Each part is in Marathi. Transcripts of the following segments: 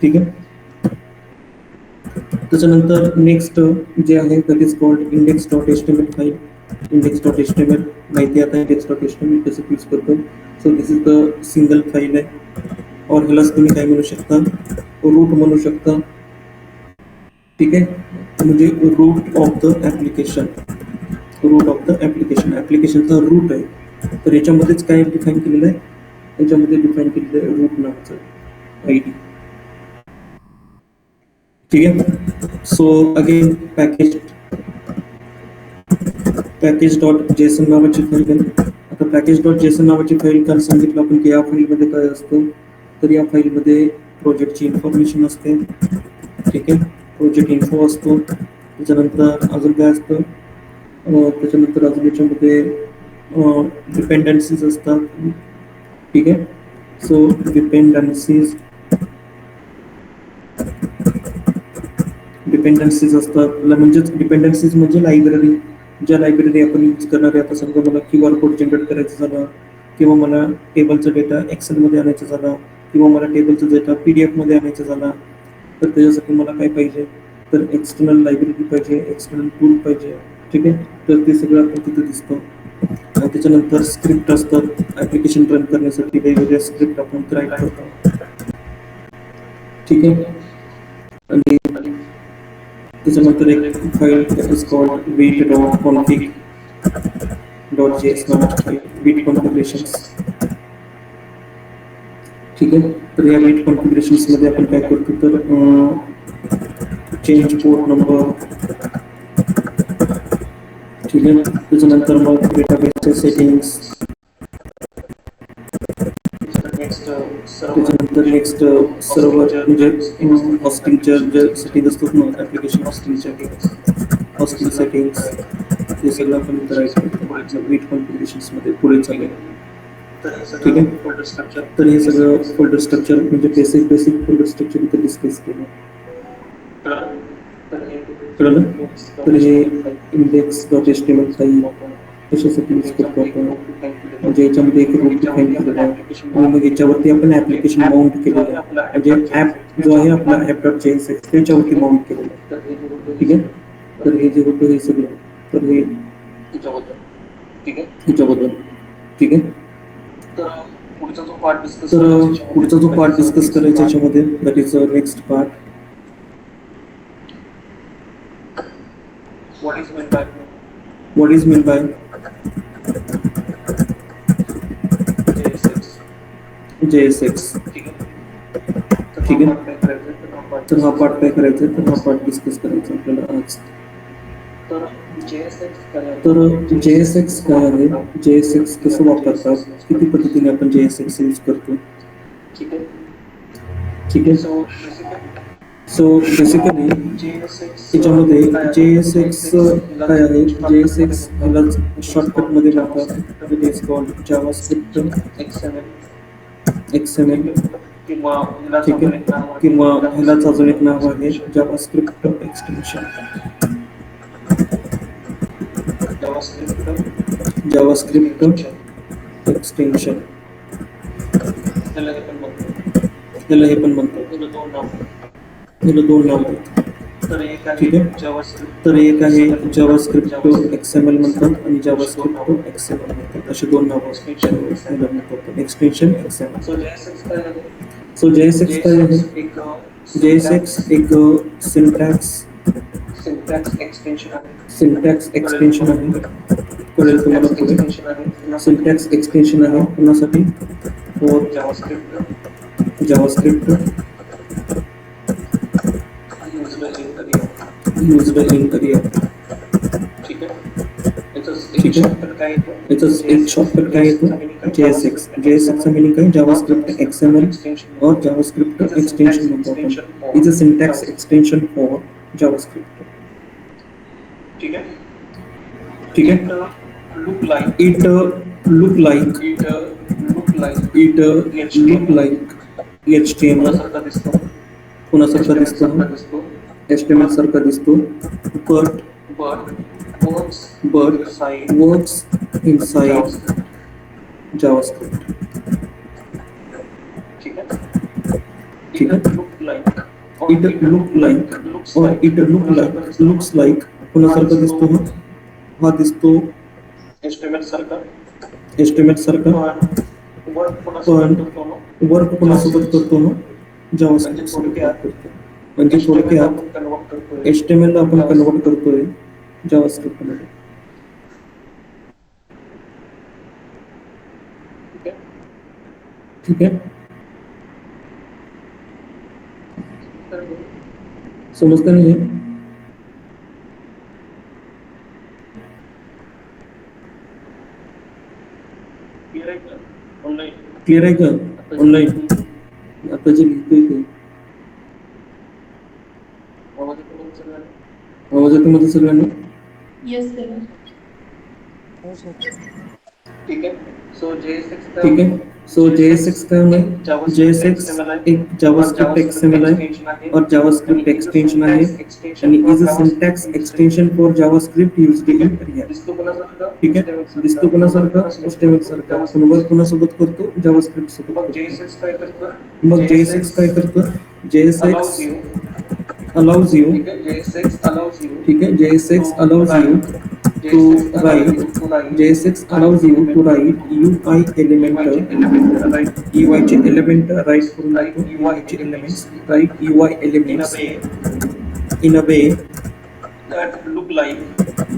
ठीक आहे. त्याच्यानंतर नेक्स्ट जे आहे that is called index dot H T M L file. Index dot H T M L माहिती आता index dot H T M L कसं यूज करतो. So this is the single file आहे. और ह्यालाच तुम्ही काय म्हणू शकता, रूट म्हणू शकता. ठीक आहे, म्हणजे root of the application. Root of the application, ॲप्लिकेशनचा रूट आहे. तर याच्यामध्येच काय डिफाईन केलेलं आहे, याच्यामध्ये डिफाईन केलेलं आहे रूट नावाचं आय डी. ठीक आहे. So again package dot JSON नावाची फाईल आहे. आता पॅकेज डॉट जेसन नावाची फाईल काल सांगितलं आपण की या फाईलमध्ये काय असतं, तर या फाईलमध्ये प्रोजेक्टची इन्फॉर्मेशन असते. ठीक आहे, प्रोजेक्ट इन्फो असतो. त्याच्यानंतर अजून काय असतं, त्याच्यानंतर अजून याच्यामध्ये डिपेंडन्सीज असतात. ठीक आहे. सो डिपेंडन्सीज असतात. म्हणजेच डिपेंडन्सीज म्हणजे लायब्ररी, ज्या लायब्ररी आपण यूज करणार आहे. आता समजा मला क्यू आर कोड जनरेट करायचं झालं, किंवा मला टेबलचा डेटा एक्सेलमध्ये आणायचा झाला, किंवा मला टेबलचा डेटा PDF मध्ये आणायचा झाला, तर त्याच्यासाठी मला काय पाहिजे, तर एक्सटर्नल लायब्ररी पाहिजे, एक्सटर्नल टूल पाहिजे. ठीक आहे, तर ते सगळं आपण तिथे दिसतं. आणि त्याच्यानंतर स्क्रिप्ट असतात ॲप्लिकेशन रन करण्यासाठी, वेगवेगळ्या स्क्रिप्ट आपण राईट करतो. ठीक आहे. आणि त्याच्यानंतर एक file is called Vite dot config dot JS नावाची फाईल, वेट कॉन्फिगरेशन्स. ठीक आहे. तर या वेट कॉन्फिगरेशन्समध्ये आपण काय करतो, तर चेंज पोर्ट नंबर. ठीक आहे. त्याच्यानंतर मग डेटाबेसचे सेटिंग्स. त्याच्यानंतर नेक्स्ट सर्व्हर म्हणजे हॉस्टिंगच्या जे सेटिंग असतात ना, ॲप्लिकेशन हॉस्टिंग सेटिंग्स, हे सगळं आपण करायचं वेट कॉन्फिगरेशन्समध्ये पुढे चालेल. ठीक आहे. तर हे सगळं फोल्डर स्ट्रक्चर म्हणजे बेसिक फोल्डर स्ट्रक्चर इथे डिस्कस केलं. कळलं. तर हे index dot H T M L file कशासाठी यूज करतो आपण, म्हणजे याच्यामध्ये एक रूट डिफाईन केलेला आहे, आणि मग याच्यावरती आपण ॲप्लिकेशन माउंट केलेलं आहे. म्हणजे ॲप जो आहे आपला ॲप डॉट जेएस एक्स त्याच्यावरती माउंट केलेलं आहे. ठीक आहे. तर हे जे होतं हे सगळं, तर हे ह्याच्याबद्दल. ठीक आहे. तर पुढचा जो पार्ट डिस्कस करायचा याच्यामध्ये, that is next part. What is meant by JSX. ठीक आहे. तर हा पार्ट काय करायचा, तर हा पार्ट डिस्कस करायचा आपल्याला आज. तर JSX काय आहे, JSX कसं वापरतात, किती पद्धतीने आपण JSX यूज करतो. ठीक आहे. सो बेसिकली याच्यामध्ये JSX काय आहे, JSX ह्यालाच शॉर्टकटमध्ये म्हणतात, it is called JavaScript XML. ठीक आहे. किंवा ह्यालाच अजून एक नाव आहे जावास्क्रिप्ट एक्सटेन्शन. एक्सटेन्शन त्याला हे पण म्हणतात. त्याला दोन नाव आहेत. ठीक आहे. तर एक आहे जावास्क्रिप्ट XML म्हणतात आणि जावास्क्रिप्ट XML म्हणतात, असे दोन नाव म्हणतात. Extension XML. सो JSX काय आहे, JSX एक सिंटॅक्स एक्सटेन्शन आहे. कळेल तुम्हाला पुढे. सिंटॅक्स एक्सटेन्शन आहे कोणासाठी, for JavaScript used in career. ठीक आहे. याचं एक शॉर्टकट काय येतो, JSX. चा मीनिंग काय, जावास्क्रिप्ट XML और जावास्क्रिप्ट एक्सटेन्शन म्हणतो आपण. Is a syntax extension for JavaScript. ठीक आहे. It look like HTML कोणासारखा दिसतो, HTML सारखा दिसतो, but works inside JavaScript. ठीक आहे. इट लुक लाईक और इट लुक्स लाईक कोणासारखा दिसतो हा दिसतो एस्टिमेट सारखा पण वर्क कोणासोबत करतो ना जावास्क्रिप्ट सोबत वर्क करतो म्हणजे थोडक्यात HTML ला आपण कन्वर्ट करतोय जावास्क्रिप्ट मध्ये ठीक आहे समजतं नाही क्लिअर आहे का ऑनलाईन आता जे लिहितोय ते आवाज येतो मध्ये सगळ्यांना येस सर ठीक है सो JSX क्या है JSX एक जावास्क्रिप्ट XML है और जावास्क्रिप्ट एक्सटेंशन है and is a syntax extension for JavaScript used in React ठीक है दिसतो कोणासारखा HTML सारखा पण वर्क कोणासोबत करतो जावास्क्रिप्ट सोबत मग JSX काय करतं JSX allows you ठीक है JSX allows you to write JSX allows you to write UI element UI चे element write करून देतो UI चे elements write UI elements in a way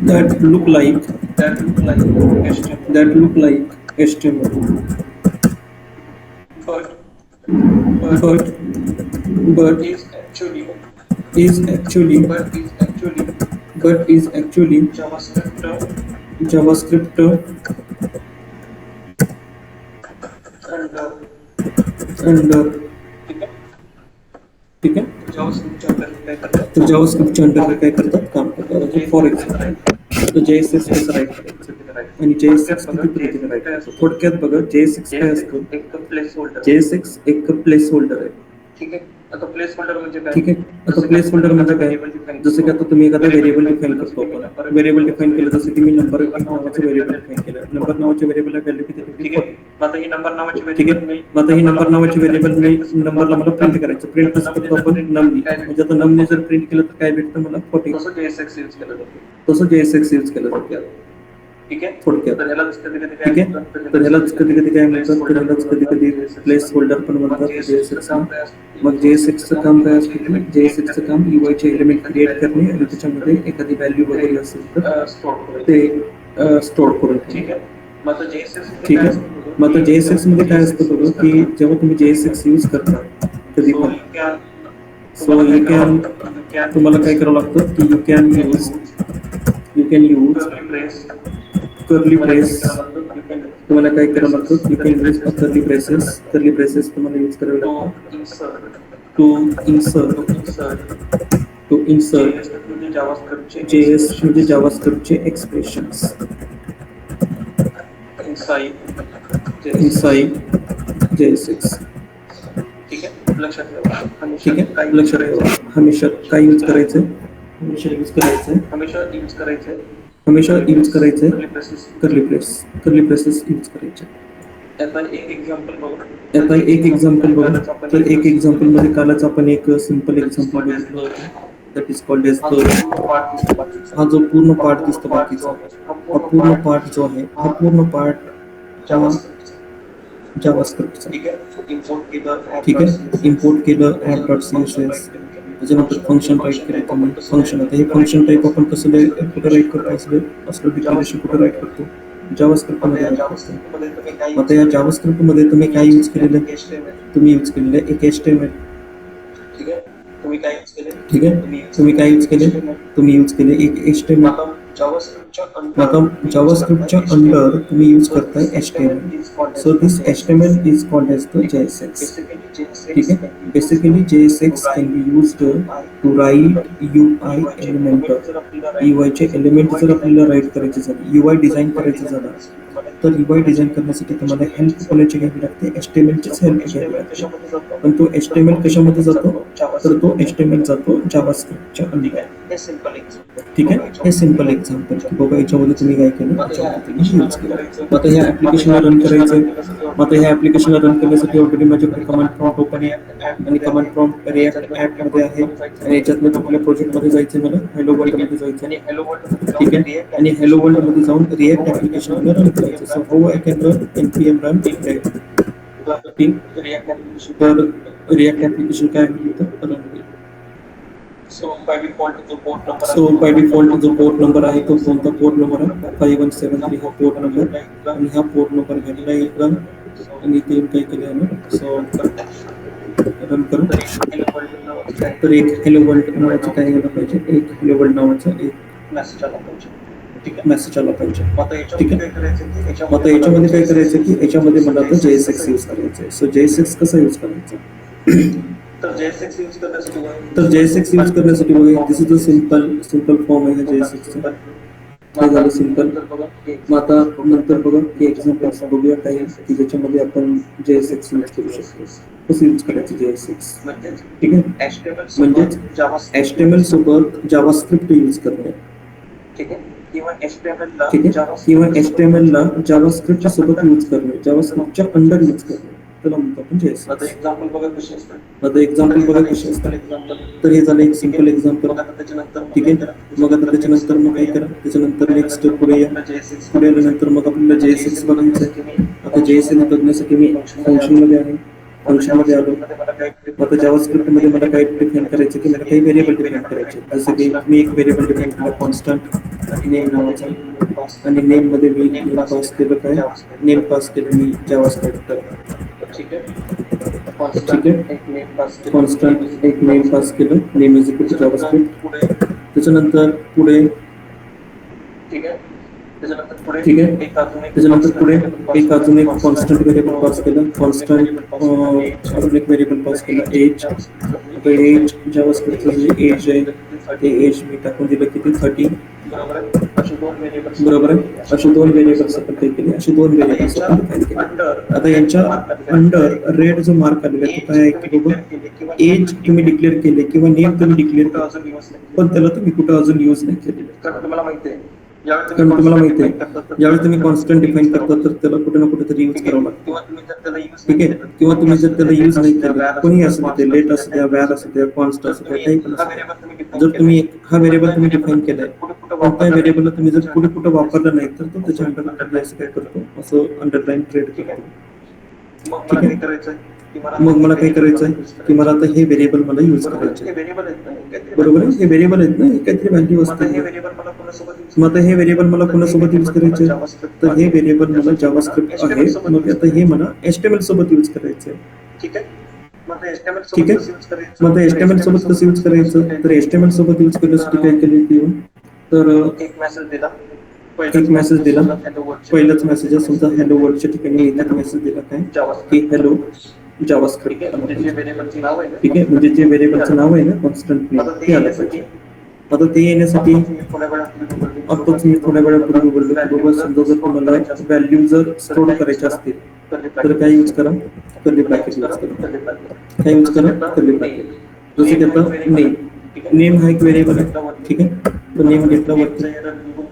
that look like HTML but is actually JavaScript and ठीक है तो जावास्क्रिप्टच्या अंडर काय करतात काम करतात फॉर एक्झाम्पल तो JSX कसं राईट करायचं आणि JSX किती पद्धतीने राईट करायचं थोडक्यात बघा JSX काय असतं JSX एक प्लेस होल्डर आहे ठीक आहे आता प्लेस होल्डर म्हणजे काय जसं की आता तुम्ही एखादा व्हेरिएबल डिफाइन करतो आपण व्हेरिएबल डिफाइन केलं जसं की मी नंबर नावाचं व्हेरिएबल डिफाइन केलं नंबर नावाच्या व्हेरिएबलला व्हॅल्यू किती ठीक आहे आता ही नंबर नावाची व्हेरिएबल मी नंबरला मला प्रिंट करायचं प्रिंट कसं करतो आपण नमनी म्हणजे आता नमने जर प्रिंट केलं तर काय भेटतं मला 40 तसं JSX यूज केलं जातं ठीक आहे थोडक्यात ठीक आहे तर ह्यालाच कधी कधी काय म्हणतात तर ह्यालाच कधी कधी प्लेस होल्डर पण म्हणतात JSX मग JSXचं काम काय असतं JSXचं काम UI चे एलिमेंट क्रिएट करणे आणि त्याच्यामध्ये एखादी व्हॅल्यू वगैरे असेल तर ते स्टोअर करून ठीक आहे मग आता JSX मध्ये काय असतं बघा की जेव्हा तुम्ही JSX यूज करता कधी पण सो यू कॅन तुम्हाला काय करावं लागतं की you can use curly brace तुम्हाला काय करावं लागतं you can use curly braces तुम्हाला यूज करावे लागतात टू इन्सर्ट JS म्हणजे जावास्क्रिप्टचे एक्सप्रेशन्स inside JSX ठीक आहे लक्षात ठेवा हमेशा काय यूज करायचं हमेशा यूज करायचं कर्ली ब्रेसेस यूज करायचे आता एक एक्झाम्पल बघा तर एक एक्झाम्पल मध्ये कालच आपण एक सिंपल एक्झाम्पल बघितलं होतं दॅट इज कॉल्ड एज हा जो पूर्ण पार्ट दिसतो बाकीचा हा पूर्ण पार्ट जो आहे हा पूर्ण पार्ट जावास्क्रिप्टचा ठीक आहे इम्पोर्ट केलं app.css त्याच्यानंतर फंक्शन राईट केलं तुम्ही फंक्शन आता हे फंक्शन टाईप आपण कसं कुठे राईट करतो असलं डिक्लेरेशन कुठे राईट करतो जावास्क्रिप्ट मध्ये राईट करतो आता या जावास्क्रिप्ट मध्ये तुम्ही काय यूज केलेलं तुम्ही यूज केलेलं एक HTML ठीक आहे तुम्ही काय यूज केले तुम्ही यूज केले एक HTML आता जावास्क्रिप्टच्या अंडर तुम्ही यूज करताय HTML so this HTML is called as the JSX ठीक आहे basically JSX can be used to write UI element UI चे एलिमेंट जर आपल्याला राईट करायचे झाले UI डिझाईन करायचं झालं तर UI डिझाईन करण्यासाठी तुम्हाला हेल्प कोणाची घ्यावी लागते HTML चीच हेल्प घ्यावी लागते पण तो HTML कशामध्ये जातो तर तो HTML जातो जावास्क्रिप्टच्या अंडर ठीक आहे. हे सिम्पल एक्झाम्पल की बाबा याच्यामध्ये तुम्ही काय केलं, याच्यामध्ये तुम्ही यूज केलं. मग आता ह्या ऍप्लिकेशनला रन करायचं. मग आता ह्या ऍप्लिकेशनला रन करण्यासाठी ऑलरेडी माझ्याकडे कमांड प्रॉम्प्ट ओपन आहे आणि कमांड प्रॉम्प्ट रिॲक्ट ॲपमध्ये आहे आणि याच्यातनं आपल्या प्रोजेक्टमध्ये जायचं, मला हॅलो वर्ल्डमध्ये जायचं. ठीक आहे. आणि हॅलो वर्ल्डमध्ये जाऊन रिॲक्ट ऍप्लिकेशनला रन करायचं. So how I can run npm run react. ठीक. तर रिॲक्ट ऍप्लिकेशन काय आहे तर रन होईल. सो बाय डिफॉल्ट जो पोर्ट नंबर आहे तो कोणता पोर्ट नंबर आहे, 5173 हा पोर्ट नंबर. आणि हा पोर्ट नंबर घेतला एकदम आणि इथे काय केलं आहे ना. सो रन करू. तर एक हॅलो वर्ल्ड नावाचं काय यायला पाहिजे, एक हॅलो वर्ल्ड नावाचं एक मेसेज आला पाहिजे. मेसेज आला पाहिजे. ठीक आहे. मग आता याच्यामध्ये काय करायचं की याच्यामध्ये मला आता JSX यूज करायचं आहे. सो JSX कसा यूज करायचा, तर JSX यूज करण्यासाठी बघा, दिस इज अ सिंपल फॉर्म आहे JSX. काय झालं सिंपल. मग आता नंतर बघा की एक्झाम्पल्स बघूया काय की ज्याच्यामध्ये आपण JSX यूज करू शकतो. कसं यूज करायचं JSX. ठीक आहे. म्हणजेच HTML सोबत जावास्क्रिप्ट यूज करणे. ठीक आहे. किंवा HTML ला जावास्क्रिप्ट सोबत यूज करणे, जावास्क्रिप्टच्या अंडर यूज करणे, त्याला म्हणतो आपण JSX. आता एक्झाम्पल बघा कसे असतात. तर हे झालं एक सिंपल एक्झाम्पल. ठीक आहे. मग आता त्याच्यानंतर मग काय करा, त्याच्यानंतर नेक्स्ट पुढे या. पुढे आल्यानंतर मग आपल्याला JSX बघायचं आहे. आता JSX बघण्यासाठी मी फंक्शनमध्ये आहे. फंक्शनमध्ये आलो. आता जावास्क्रिप्ट मध्ये मला काय डिफाईन करायचं की मला काही व्हेरिएबल डिफाईन करायचे. जसं की मी एक व्हेरिएबल डिफाईन केला कॉन्स्टंट नेम नावाचा. आणि नेम मध्ये मी नेम पास केलं, काय नेम पास केलं मी जावास्क्रिप्ट. ठीक आहे. कॉन्स्टंट एक नेम पास केलं, name is equal to JavaScript. त्याच्यानंतर पुढे ठीक आहे. त्याच्यानंतर पुढे एक अजून एक कॉन्स्टंट व्हेरिएबल पास केलं, कॉन्स्टंट अजून एक व्हेरिएबल पास केलं एज. आता एज जावास्क्रिप्टचं जे एज आहे ते एज मी टाकून दिलं किती 30. बरोबर आहे. असे दोन व्हेरिएबल्स आपण काय केले, असे दोन व्हेरिएबल्स आपण काय केले. आता यांच्या अंडर रेड जो मार्क आलेला आहे तो काय आहे की बाबा एज तुम्ही डिक्लेअर केले किंवा नेम तुम्ही डिक्लेअर केले, पण त्याला तुम्ही कुठं अजून यूज नाही केलेलं. कारण तुम्हाला माहिती आहे ज्यावेळेस तुम्ही कॉन्स्टंट डिफाईन करता तर त्याला कुठे ना कुठेतरी यूज करावं लागतं. ठीक आहे. किंवा तुम्ही जर त्याला यूज नाही केलं, कोणी असू दे, लेट असू द्या, वॅर असू द्या, कॉन्स्ट असू द्या, काही पण असू द्या, जर तुम्ही हा व्हेरिएबल तुम्ही डिफाईन केलाय पण त्या व्हेरिएबलला तुम्ही जर कुठे कुठं वापरलं नाही तर तो त्याच्या अंडर असं काय करतो, असं अंडरलाईन ट्रेड करतो. ठीक आहे. मग मला काय करायचं आहे की मला आता हे व्हेरिएबल मला यूज करायचं आहे. बरोबर आहे. हे व्हेरिएबल आहेत ना, काहीतरी व्हॅल्यू असते. मग आता हे व्हेरिएबल मला कोणासोबत यूज करायचे, तर हे व्हेरिएबल मला जावास्क्रिप्ट आहे. मग आता हे मला HTML सोबत यूज करायचं आहे. ठीक आहे. मग आता HTML सोबत कसं यूज करायचं, तर HTML सोबत यूज करण्यासाठी काय केलं, तर एक मेसेज दिला. पहिलाच मेसेज समजा हॅलो वर्ल्डच्या ठिकाणी एक मेसेज दिला काय की हॅलो जावास्क्रिप्ट. ठीक आहे. म्हणजे जे व्हेरिएबलचं नाव आहे ना कॉन्स्टंट नेम ते आलं पाहिजे. आता ते येण्यासाठी आताच मी थोड्या वेळापूर्वी बोललो की बाबा समजा जर तुम्हाला व्हॅल्यू जर स्टोअर करायचे असतील तर काय यूज करा, कर्ली ब्रॅकेट यूज करा. काय यूज करा, कर्ली ब्रॅकेट. जसे की आता नेम हा एक व्हेरिएबल आहे. ठीक आहे. तो नेम घेतला वरती.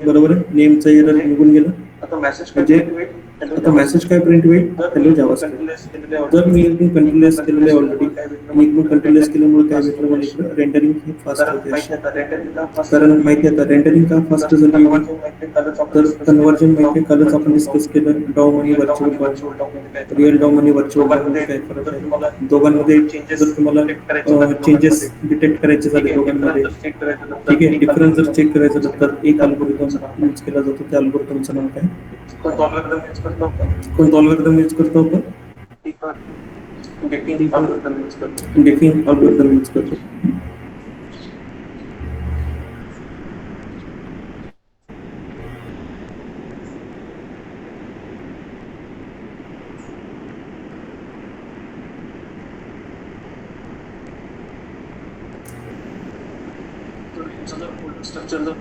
बरोबर आहे. नेमचा एरर निघून गेला. म्हणजे आता मेसेज काय प्रिंट होईल, हॅलो जावास्क्रिप्ट. जर मी इकडून कंटिन्युअस केलेलं आहे ऑलरेडी आणि इकडून कंटिन्युअस केल्यामुळे काय भेटलं मला इकडे रेंडरिंग ही फास्ट होते. कारण माहिती आहे आता रेंडरिंग का फास्ट झाली, तर कन्व्हर्जन माहिती आहे कालच आपण डिस्कस केलं, डाउन आणि व्हर्च्युअल डाउन, रिअल डाउन आणि व्हर्च्युअल डाउन काय फरक आहे दोघांमध्ये. जर तुम्हाला चेंजेस डिटेक्ट करायचे झाले दोघांमध्ये, ठीक आहे, डिफरन्स जर चेक करायचं झालं तर एक अल्गोरिदम यूज केला जातो. त्या अल्गोरिदमचं नाव काय, कोणता अल्गोरिदम यूज करतो आपण, डिफिन अल्गोरिदम यूज करतो.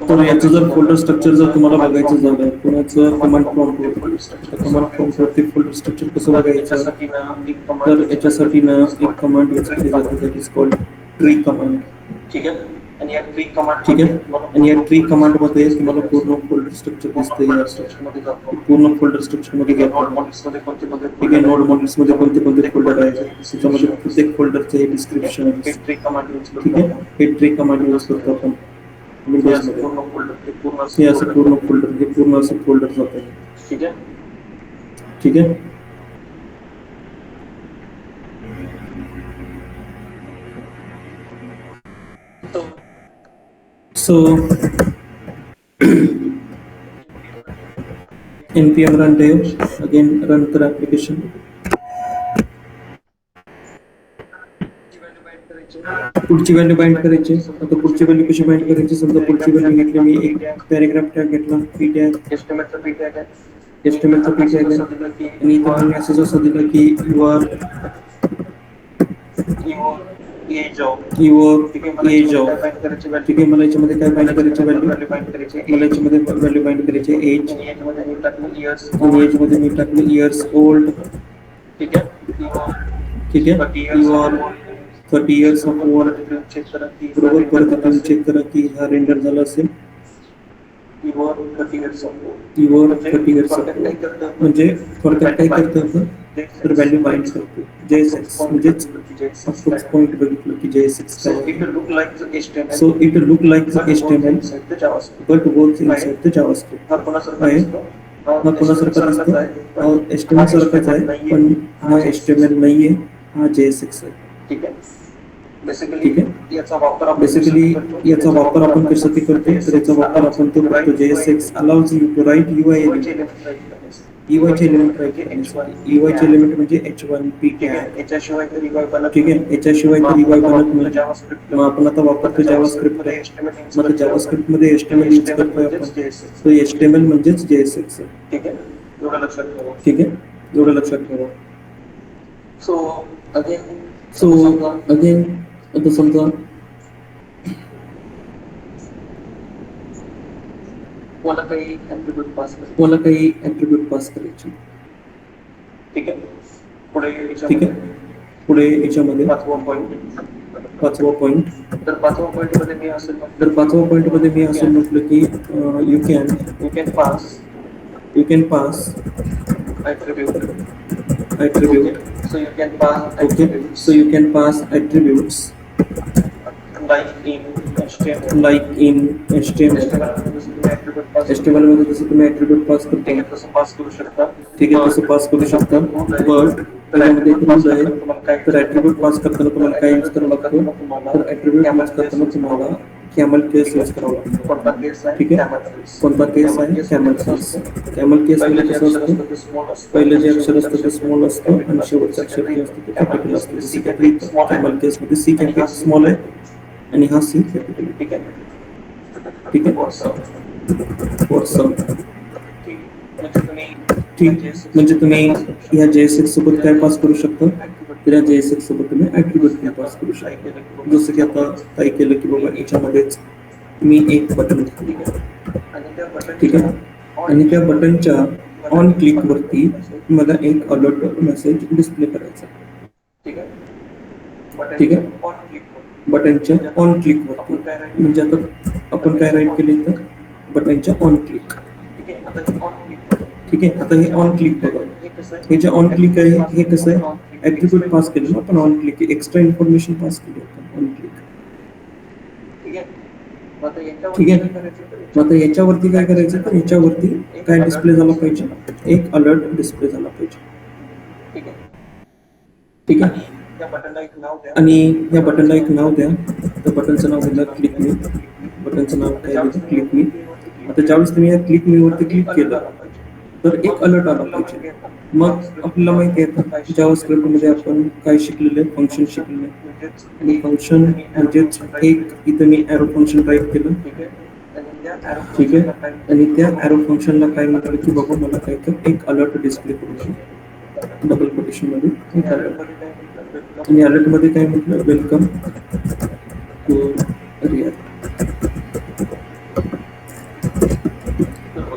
तर याचं जर फोल्डर स्ट्रक्चर जर तुम्हाला बघायचं झालं कोणाचं कमांड प्रॉम्प्टवरती फोल्डर स्ट्रक्चर कसं बघायचं, तर याच्यासाठी ना एक कमांड यूज केली जाते that is called tree command. ठीक आहे. ठीक आहे. आणि या ट्री कमांडमध्ये तुम्हाला पूर्ण फोल्डर स्ट्रक्चर दिसतंय हे असं. पूर्ण फोल्डर स्ट्रक्चर मध्ये जातो. ठीक आहे. नोड मॉड्यूल्स मध्ये कोणते कोणते फोल्डर आहेत त्याच्यामध्ये प्रत्येक फोल्डरचं हे डिस्क्रिप्शन आहे. ठीक आहे. हे ट्री कमांड यूज करतो आपण विंडोज मध्ये. हे असं पूर्ण फोल्डर, हे पूर्ण असं फोल्डर जात आहे. ठीक आहे. So npm run dev, again run the application. पुढची व्हॅल्यू बाइंड करायची. आता पुढची व्हॅल्यू कशी बाइंड करायची? समजा पुढची व्हॅल्यू घेतली मी, एक पॅराग्राफ टॅग घेतला, पी टॅग, एस्टिमेटचा पी टॅग आहे, आणि इथं मी मेसेज असं दिलं की युअर एज ऑफ. ठीक आहे. मला याच्यामध्ये काय बाइंड करायची व्हॅल्यू? मला याच्यामध्ये व्हॅल्यू बाइंड करायची एज, आणि एज मध्ये मी टाकलं इयर्स ओल्ड. ठीक आहे. Your 30 years of old. बरोबर. परत आपण चेक करा की हा रेंडर झाला असेल. युअर 30 इयर्स ऑफ म्हणजे थोडक्यात काय करतो आपण तर व्हॅल्यू बाइंड करतो. JSX म्हणजेच अप्रोक्स पॉइंट बघितलं की JSX काय. So it look like the HTML but works inside the JavaScript. आहे हा कोणासारखा दिसतो? HTML सारखाच आहे पण हा HTML नाहीये, हा JSX आहे. ठीक आहे. बेसिकली याचा वापर आपण कशासाठी करतो तर याचा वापर आपण तो करतो JSX allows you to write UI चे एलिमेंट राईट करण्यासाठी. UI चे एलिमेंट म्हणजे H1 P टॅग. ठीक आहे. याच्याशिवाय तर UI बनत नाही. मग आपण आता वापरतो जावास्क्रिप्ट. मग आता जावास्क्रिप्ट मध्ये HTML यूज करतोय आपण, तो HTML म्हणजेच JSX आहे. ठीक आहे. एवढं लक्षात ठेवा. सो अगेन आता समजा मला काही ऍट्रिब्यूट पास करायचे. ठीक आहे. पुढे याच्यामध्ये पाचवा पॉइंट. तर पाचवा पॉइंट मध्ये मी असं म्हटलं की you can pass attribute. So you can pass attributes like in HTML. HTML मध्ये जसं तुम्ही attribute पास करता, ठीक आहे, तसं पास करू शकता. बट त्याच्यामध्ये एक रूल आहे. तर attribute पास करताना तुम्हाला काय यूज करावं लागतं? तर attribute पास करताना तुम्हाला कॅमल केस यूज करावा लागतो. ठीक आहे. कोणता केस आहे? कॅमल केस. कॅमल केस मध्ये कसं असतं? पहिलं जे अक्षर असतं ते स्मॉल असतं आणि शेवटचं अक्षर जे असतं ते कॅपिटल असतं. जसं की कॅमल केस मध्ये C कॅपिटल स्मॉल आहे आणि हा C कॅपिटल. ठीक आहे. For some. ठीक. म्हणजे तुम्ही या JSX सोबत काय पास करू शकता? तर या JSX सोबत तुम्ही ऍट्रिब्यूट पास करू शकता. जसं की आता काय केलं की बाबा याच्यामध्येच मी एक बटन घेतलं. ठीक आहे. आणि त्या बटनच्या ऑन क्लिक वरती मला एक अलर्ट मेसेज डिस्प्ले करायचा. ठीक आहे. बटनच्या ऑन क्लिक वरती म्हणजे आता आपण काय राईट केले तर बटनच्या ऑन क्लिक. ठीक आहे. आता हे ऑन क्लिक बघा. हे जे ऑन क्लिक आहे हे कसं आहे? ऍट्रिब्यूट पास केलं ना आपण on click, extra information pass केली आपण ऑन क्लिक. ठीक आहे. मग आता याच्यावरती काय करायचं तर याच्यावरती काय डिस्प्ले झाला पाहिजे? एक अलर्ट डिस्प्ले झाला पाहिजे. ठीक आहे. आणि या बटनला एक नाव द्या. त्या बटनचं नाव दिलं क्लिक मी. बटनचं नाव काय दिलं? क्लिक मी. आता ज्यावेळेस तुम्ही या क्लिक मी वरती क्लिक केलं तर एक अलर्ट आला पाहिजे. मग आपल्याला माहिती आहे जावास्क्रिप्ट मध्ये आपण काय शिकलेलं आहे? फंक्शन शिकलेलं आहे. आणि फंक्शन म्हणजेच एक इथं मी एरो फंक्शन टाईप केलं. ठीक आहे. आणि त्या एरो फंक्शनला काय म्हटलं की बाबा मला काय तर एक अलर्ट डिस्प्ले करू. डबल कोटेशन मध्ये एक अलर्ट. आणि अलर्ट मध्ये काय म्हटलं? Welcome to real.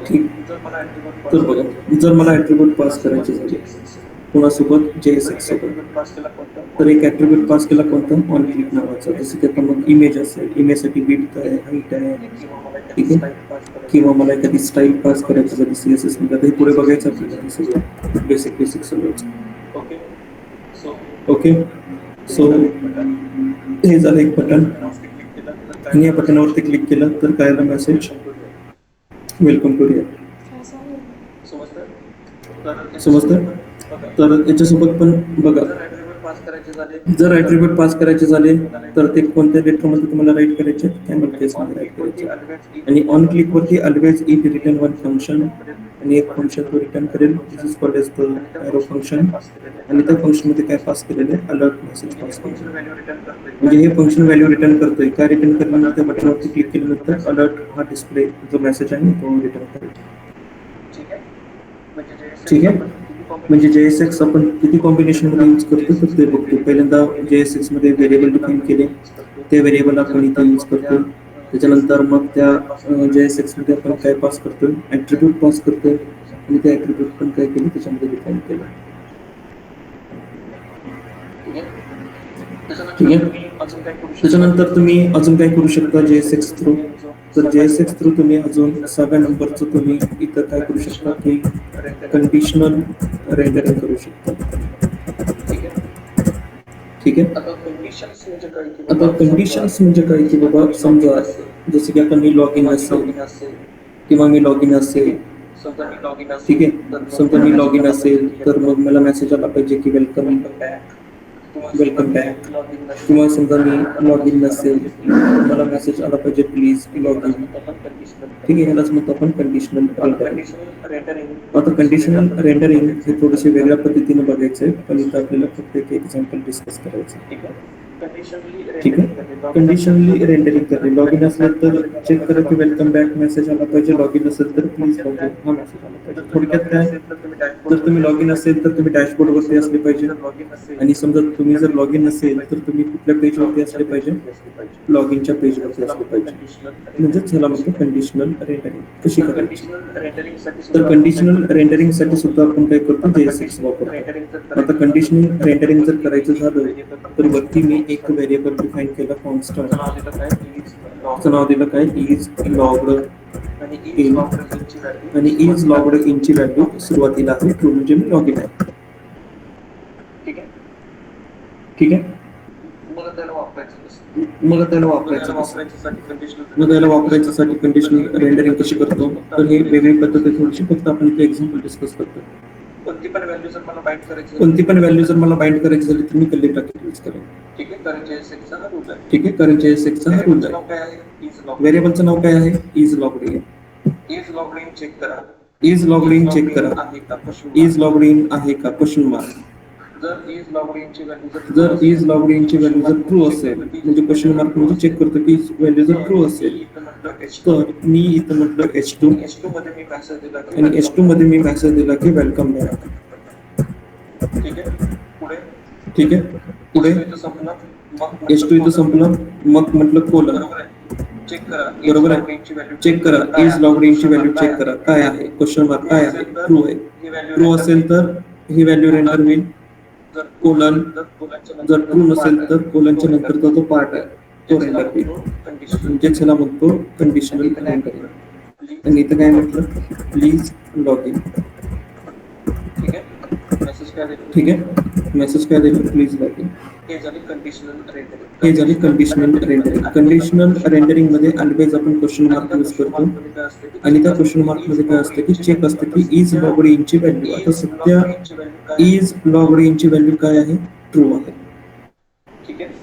ठीक. तर बघा जर मला ऍट्रिब्यूट पास करायचे झाले कोणासोबत JSX सोबत. तर एक ॲट्रिब्यूट पास केला कोणता ऑन क्लिक नावाचा, जसं की आता मग इमेज असेल, इमेजसाठी विड्थ आहे, हाईट आहे, ठीक आहे, किंवा मला एखादी स्टाईल पास करायची झाली CSS मध्ये. आता हे पुढे बघायचं आपल्याला हे सगळं बेसिक सगळंच. ओके, सो हे झालं एक बटन, आणि या बटनावरती क्लिक केलं तर काय आला मेसेज, वेलकम टू रिॲक्ट. समजतं? तर याच्यासोबत पण बघा, जर ॲट्रिब्यूट पास करायचे झाले तर ते कोणत्या लेटरमध्ये तुम्हाला राईट करायचे, कॅमल केसमध्ये राईट करायचे. आणि ऑन क्लिकवरती always it return one function, आणि एक फंक्शन तो रिटर्न करेल, this is called as the arrow function. आणि त्या फंक्शनमध्ये काय पास केलेलं आहे, अलर्ट मेसेज पास केलेलं आहे. म्हणजे हे फंक्शन व्हॅल्यू रिटर्न करतोय. काय रिटर्न करणार, त्या बटनवरती क्लिक केल्यानंतर अलर्ट हा डिस्प्ले जो मेसेज आहे तो रिटर्न करेल. ठीक आहे, म्हणजे JSX आपण किती कॉम्बिनेशनमध्ये यूज करतो तर ते बघतो. पहिल्यांदा JSX मध्ये व्हेरिएबल डिफाईन केले, ते व्हेरिएबल आपण इथे यूज करतो. त्याच्यानंतर मग त्या JSX मध्ये आपण काय पास करतोय, ॲट्रिब्यूट पास करतोय, आणि ते ॲट्रिब्यूट पण काय केलं त्याच्यामध्ये डिफाईन केलं. ठीक आहे, त्याच्यानंतर तुम्ही अजून काय करू शकता JSX थ्रू. तर JSX थ्रू तुम्ही अजून 6व्या नंबरचं तुम्ही इथं काय करू शकता की कंडिशनल रेंडरिंग करू शकता. ठीक आहे, आता कंडिशन्स म्हणजे काय की बाबा, समजा जसं की आता मी लॉग इन असेल किंवा मी लॉग इन असेल, ठीक आहे, समजा मी लॉग इन असेल तर मग मला मेसेज आला पाहिजे की वेलकम बॅक. किंवा समजा मी लॉग इन नसेल, मला मेसेज आला पाहिजे प्लीज लॉग इन. ठीक आहे, यालाच म्हणतो आपण कंडिशनल रेंडरिंग. आता कंडिशनल रेंडरिंग हे थोडेसे वेगळ्या पद्धतीने बघायचं आहे, पण इथं आपल्याला फक्त एक एक्झाम्पल डिस्कस करायचं. ठीक आहे, कंडिशनली रेंडरिंग करणे. लॉग इन असेल तर चेक करा की वेलकम बॅक मेसेज आला पाहिजे, लॉग इन असेल तर प्लीज लॉग इन हा मेसेज आला पाहिजे. थोडक्यात काय, जर तुम्ही लॉग इन असेल तर तुम्ही डॅशबोर्ड वरती असले पाहिजे, आणि समजा तुम्ही जर लॉग इन नसेल तर तुम्ही कुठल्या पेजवरती असले पाहिजे, लॉग इनच्या पेजवरती असले पाहिजे. म्हणजेच ह्याला म्हणतो कंडिशनल रेंडरिंग. कशी करायची, तर कंडिशनल रेंडरिंग साठी सुद्धा आपण काय करतो, JSX वापरतो. आता कंडिशनल रेंडरिंग जर करायचं झालं तर वरती मी एक व्हेरिएबल डिफाईन केला कॉन्स्टंट, त्याचं नाव दिलं काय, इज लॉग्ड इन, आणि इज लॉग्ड इनची व्हॅल्यू सुरुवातीला आहे ट्रू, म्हणजे मी लॉग इन आहे. ठीक आहे, मग त्याला वापरायच्यासाठी कंडिशनल रेंडरिंग कशी करतो, तर हे वेगळी पद्धत आहे थोडीशी, फक्त आपण इथे एक्झाम्पल डिस्कस करतो. कोणती पण व्हॅल्यू जर मला बाइंड करायची झाली तर मी कर्ली ब्रॅकेट यूज करेन. ठीक आहे, कारण JSX हा रूल आहे. व्हेरिएबलचं नाव काय आहे, is logged in. Is logged in check करा, इज लॉग्ड इन आहे का क्वेश्चन मार्क. जर इज लॉग्ड इनची व्हॅल्यू जर ट्रू असेल, म्हणजे क्वेश्चन मार्क म्हणजे चेक करतो की व्हॅल्यू जर ट्रू असेल, तर मी इथं म्हटलं H2, आणि H2 मध्ये मी मेसेज दिला की वेलकम बॅक. ठीक आहे, पुढे H2 इथं संपलं, मग म्हटलं कोलन, बरोबर आहे, चेक करा इज लॉग्ड इनची व्हॅल्यू चेक करा काय आहे, क्वेश्चन मार्क काय आहे, ट्रू आहे. ट्रू असेल तर ही व्हॅल्यू रेंडर होईल, कोलन. जर ट्रू नसेल तर कोलनच्या नंतरचा तो पार्ट आहे तो रेंडर होईल. म्हणजेच ह्याला म्हणतो कंडिशनल रेंडरिंग. आणि इथं काय म्हटलं, प्लीज लॉग इन. ठीक आहे, मेसेज काय दिलं, प्लीज लॉग इन. हे झाली कंडिशनल रेंडरिंग. कंडिशनल रेंडरिंग मध्ये ऑलवेज आपण क्वेश्चन मार्क यूज करतो, आणि त्या क्वेश्चन मार्क मध्ये काय असतं की चेक असतं की इज लॉग्ड इनची व्हॅल्यू, आता सध्या इज लॉग्ड इनची व्हॅल्यू काय आहे, ट्रू आहे. ठीक आहे,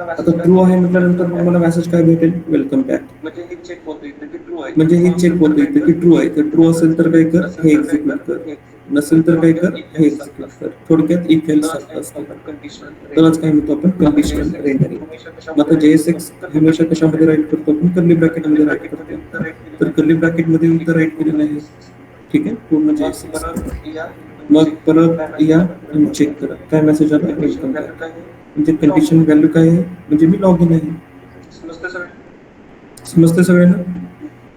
आता ट्रू आहे म्हटल्यानंतर मला मेसेज काय भेटेल, वेलकम बॅक. म्हणजे हे चेक होतं इथे की ट्रू आहे. तर ट्रू असेल तर काय कर, हे एक्झिक्यूट कर, नसेल तर काय कर, हे एक्झिक्यूट कर. थोडक्यात इफ एल्स सारखं असतं. तरच काय म्हणतो आपण कंडिशनल रेंडरिंग. आता JSX हमेशा कशामध्ये राईट करतो आपण, कर्ली ब्रॅकेट मध्ये राईट करतो. तर कर्ली ब्रॅकेट मध्ये इथं राईट केलेलं आहे. ठीक आहे, पूर्ण JSX. मग परत या आणि चेक करा काय मेसेज आला, वेलकम बॅक. म्हणजे कंडिशन व्हॅल्यू काय आहे, म्हणजे मी लॉग इन आहे. समजते सगळ्यांना?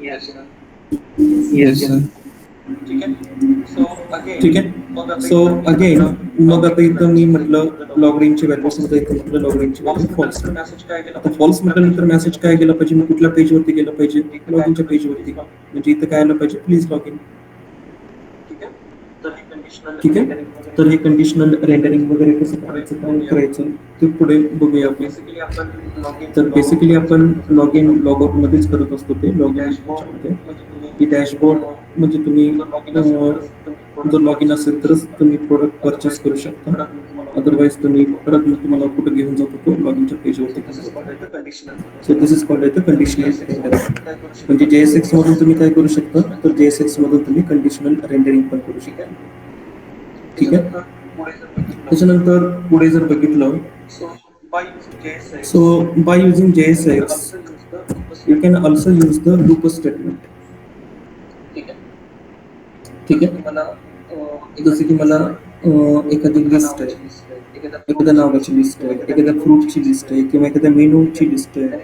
येस. ठीक आहे, सो अगेन मग आता इथं मी म्हटलं लॉगिनची व्हॅल्यू समजा इथं म्हटलं लॉगिनची व्हॅल्यू फॉल्स. आता फॉल्स म्हटल्यानंतर मेसेज काय गेला पाहिजे, मी कुठल्या पेजवरती गेलं पाहिजे, लॉगिनच्या पेजवरती. म्हणजे इथं काय आलं पाहिजे, प्लीज लॉग इन. ठीक आहे. तर हे कंडिशनल रेंडरिंग वगैरे कसं करायचं, काय करायचं ते पुढे बघूया आपण. तर बेसिकली आपण लॉग इन लॉग आउट मध्येच करत असतो ते लॉग इन की डॅशबोर्ड म्हणजे तुम्ही जर लॉग इन असेल तरच तुम्ही प्रोडक्ट परचेस करू शकता. अदरवाईज तुम्ही परत मग तुम्हाला कुठं घेऊन जातो तो लॉग इनच्या पेजवरती. So this is called conditional rendering. म्हणजे JSX मधून तुम्ही काय करू शकता, तर JSX मधून तुम्ही कंडिशनल रेंडरिंग पण करू शकता. ठीक आहे. त्याच्यानंतर पुढे जर बघितलं, so by using JSX you can also use the loop statement. ठीक आहे. जसं की मला एखादी लिस्ट आहे, एखाद्या नावाची लिस्ट आहे, एखाद्या फ्रूटची लिस्ट आहे किंवा एखाद्या मेनूची लिस्ट आहे.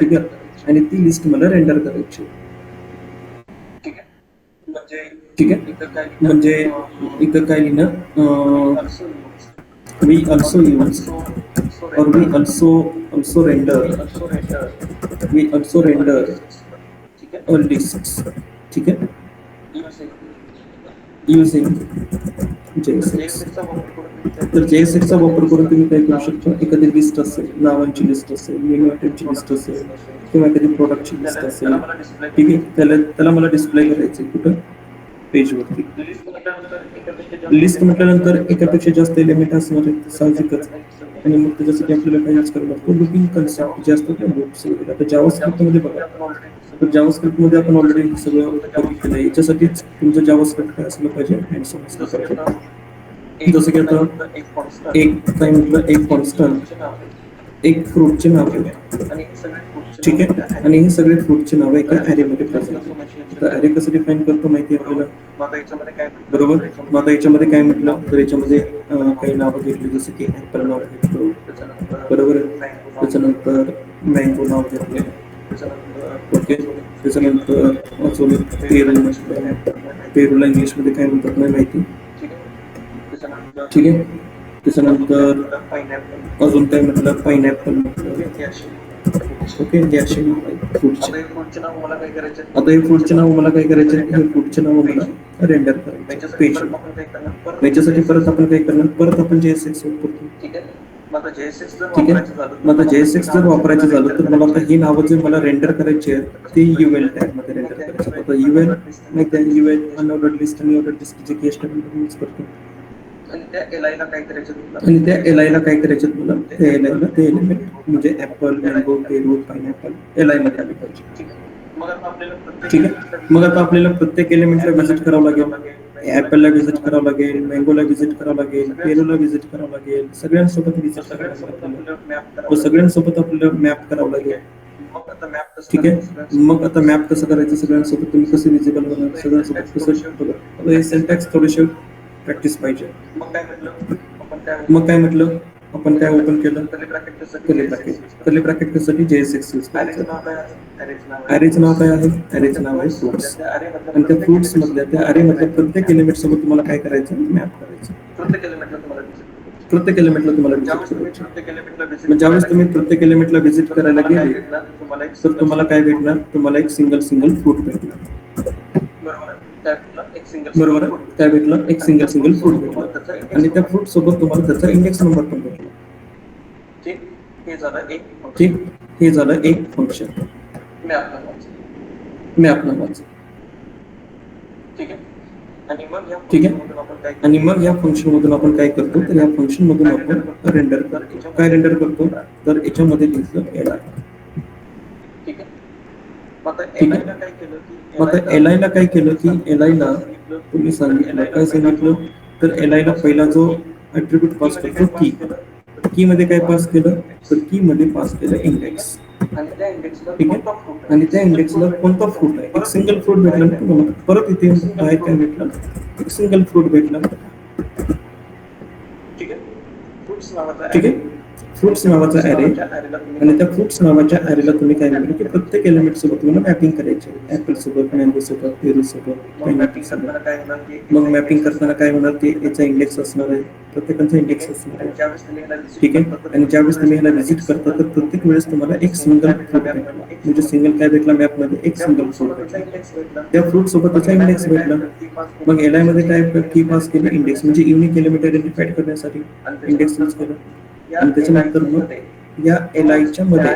ठीक आहे. आणि ती लिस्ट मला रेंडर करायची. ठीक आहे. म्हणजे इथं काय लिहिणं, we also use or we also render a lists. ठीक आहे. using JSX. तर JSX चा वापर करून तुम्ही काय करू शकता, एखादी लिस्ट असेल, नावांची लिस्ट असेल, मेनू आयटमची लिस्ट असेल किंवा एखादी प्रोडक्टची लिस्ट असेल. ठीक आहे. त्याला मला डिस्प्ले करायचं कुठं, पेजवरती. लिस्ट म्हटल्यानंतर एकापेक्षा जास्त एलिमेंट असणार आहेत साहजिकच. आणि मग त्याच्यासाठी आपल्याला काय यूज करावं लागतं, लुपिंग कन्सेप्ट जे असतं ते लूप्स वगैरे. आता जावास्क्रिप्ट मध्ये बघा, तर जावास्क्रिप्ट मध्ये आपण ऑलरेडी सगळं बघितलेलं आहे. याच्यासाठीच तुमचं जावास्क्रिप्ट काय असलं पाहिजे, हँडसम असलं पाहिजे. जसं की आता एक काय म्हटलं, एक कॉन्स्टंट, एक फ्रूटचे नाव आहे. ठीक आहे. आणि हे सगळे फ्रूटचे नाव एका ॲरेमध्ये प्रेझेंट. तर ॲरे कसं डिफाईन करतो माहिती आहे आपल्याला, बरोबर. मग आता याच्यामध्ये काय म्हटलं, तर याच्यामध्ये काही नावं घेतली, जसं की ॲपल नाव घेतलं, बरोबर आहे. त्याच्यानंतर मँगो नाव घेतलं. ओके. त्याच्यानंतर अजून पेरू म्हटलं, पेरूला इंग्लिशमध्ये काय म्हणतात नाही माहिती. ठीक आहे. त्याच्यानंतर अजून काय म्हटलं, पाइनॲपल म्हटलं. ओके. द्याशे फ्रूटचे. आता हे फ्रूटचे नाव मला काय करायचे, हे फ्रूटचे नाव मला रेंडर करायचे पेज. याच्यासाठी परत आपण काय करणार, परत आपण JSX वापरतो. ठीक आहे. मग आता JSX जर वापरायचं झालं तर मला आता ही नावं जे मला रेंडर करायची आहेत ते UL टॅग मध्ये रेंडर करायचे. आता UL माहिती आहे, UL अनऑर्डर्ड लिस्ट आणि ऑर्डर्ड लिस्ट जे केस टेबल यूज करतो. आणि त्या LI ला काय करायचं मला, त्या LI ला ते एलिमेंट म्हणजे ऍपल, मँगो, पेरू, पाइनॲपल LI मध्ये आले पाहिजे. ठीक आहे. मग आता आपल्याला प्रत्येक एलिमेंटला व्हिजिट करावं लागेल. ऍपलला व्हिजिट करावं लागेल, मँगोला व्हिजिट करावं लागेल, पेरूला व्हिजिट करावं लागेल, सगळ्यांसोबत व्हिजिट करावं लागेल, सगळ्यांसोबत आपल्याला मॅप करावं लागेल. ठीक आहे. मग आता मॅप कसं करायचं, सगळ्यांसोबत तुम्ही कसं विजिबल होणार, सगळ्यांसोबत कसं बघा. आता हे सिंटॅक्स थोडेसे प्रॅक्टिस पाहिजे. मग काय म्हटलं, आपण काय ओपन केलं, कर्ली ब्रॅकेट कशासाठी, JSX यूज करायचं. ॲरेचं नाव काय आहे, ॲरेचं नाव आहे फ्रूट्स. आणि त्या फ्रूट्स मधल्या, त्या ॲरे मधल्या प्रत्येक एलिमेंट सोबत तुम्हाला काय करायचं, मॅप करायचं. प्रत्येक एलिमेंटला तुम्हाला व्हिजिट करायचं. मग ज्यावेळेस तुम्ही प्रत्येक एलिमेंटला व्हिजिट करायला गेले तर तुम्हाला काय भेटणार, तुम्हाला एक सिंगल फ्रूट भेटणार. बरोबर आहे. काय भेटलं, एक सिंगल फ्रूट भेटलं. आणि त्या फ्रूट सोबत तुम्हाला त्याचा इंडेक्स नंबर पण भेटला. ठीक. हे झालं एक फंक्शन मॅप नावाचं. ठीक आहे. आणि मग या फंक्शन मधून आपण काय करतो, तर या फंक्शन मधून आपण रेंडर करतो. काय रेंडर करतो, तर याच्यामध्ये लिहिलं LI. ठीक आहे. मग आता LI ला काय केलं की LI ला तुम्ही सांगितलं, काय सांगितलं, तर LI ला पहिला जो ऍट्रिब्यूट पास करतो की मध्ये काय पास केलं, तर की मध्ये पास केलं इंडेक्स. ठीक आहे. आणि त्या इंडेक्सला कोणता फ्रूट आहे, एक सिंगल फ्रूट भेटला ना तुम्हाला. परत इथे बाहेर काय भेटलं, एक सिंगल फ्रूट भेटला. ठीक आहे. फ्रुट्स नावाचा ॲरे आणि त्या फ्रुट्स नावाच्या ॲरेला तुम्ही काय म्हटलं की प्रत्येक एलिमेंट सोबत तुम्हाला मॅपिंग करायचे. ॲपल सोबत, मँगो सोबत, पेरू सोबत, पायनॅपल सोबत. मग मॅपिंग करताना काय होणार की याचा इंडेक्स असणार आहे, प्रत्येकाचा इंडेक्स असणार आहे. ठीक आहे. आणि ज्यावेळेस तुम्ही ह्याला व्हिजिट करता तर प्रत्येक वेळेस तुम्हाला एक सिंगल फ्रूट भेटला. म्हणजे सिंगल काय भेटला मॅपमध्ये, एक सिंगल फ्रूट भेटला. त्या फ्रूट सोबत त्याचा इंडेक्स भेटला. मग एल मध्ये काय की पास केलं इंडेक्स, म्हणजे युनिक एलिमेंट आयडेंटिफाईड करण्यासाठी इंडेक्स यूज केलं. आणि त्याच्यानंतर मग या एलआयच्या मध्ये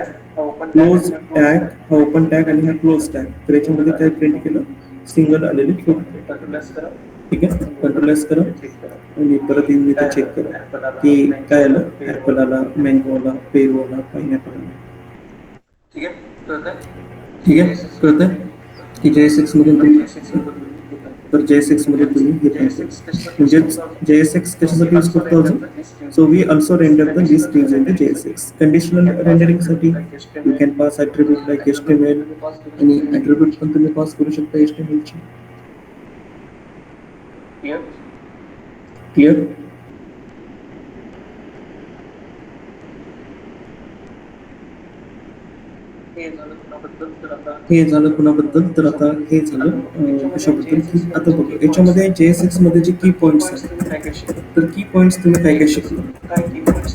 क्लोज टॅग, हा ओपन टॅग आणि हा क्लोज टॅग, तर याच्यामध्ये काय प्रिंट केलं, सिंगल आलेली फ्रूट. ठीक आहे. कंट्रोललेस करा आणि परत येऊन इथे चेक करा की काय आलं, ॲपल आला, मँगो आला, पेरू आला, पायनॅपल आला. ठीक आहे. कळतंय की JSX मध्ये तर JSX मध्ये तुम्ही हे पण म्हणजे JSX कशासाठी यूज करतो अजून. So we also render the list using the JSX. Conditional rendering साठी you can pass attribute like HTML, आणि ॲट्रिब्यूट पण तुम्ही पास करू शकता HTML ची. क्लिअर. हे झालं कुणाबद्दल, तर आता हे झालं कशाबद्दल की आता बघू याच्यामध्ये JSX मध्ये जे की पॉईंट्स आहेत, तर की पॉईंट्स तुम्ही काय काय शिकलो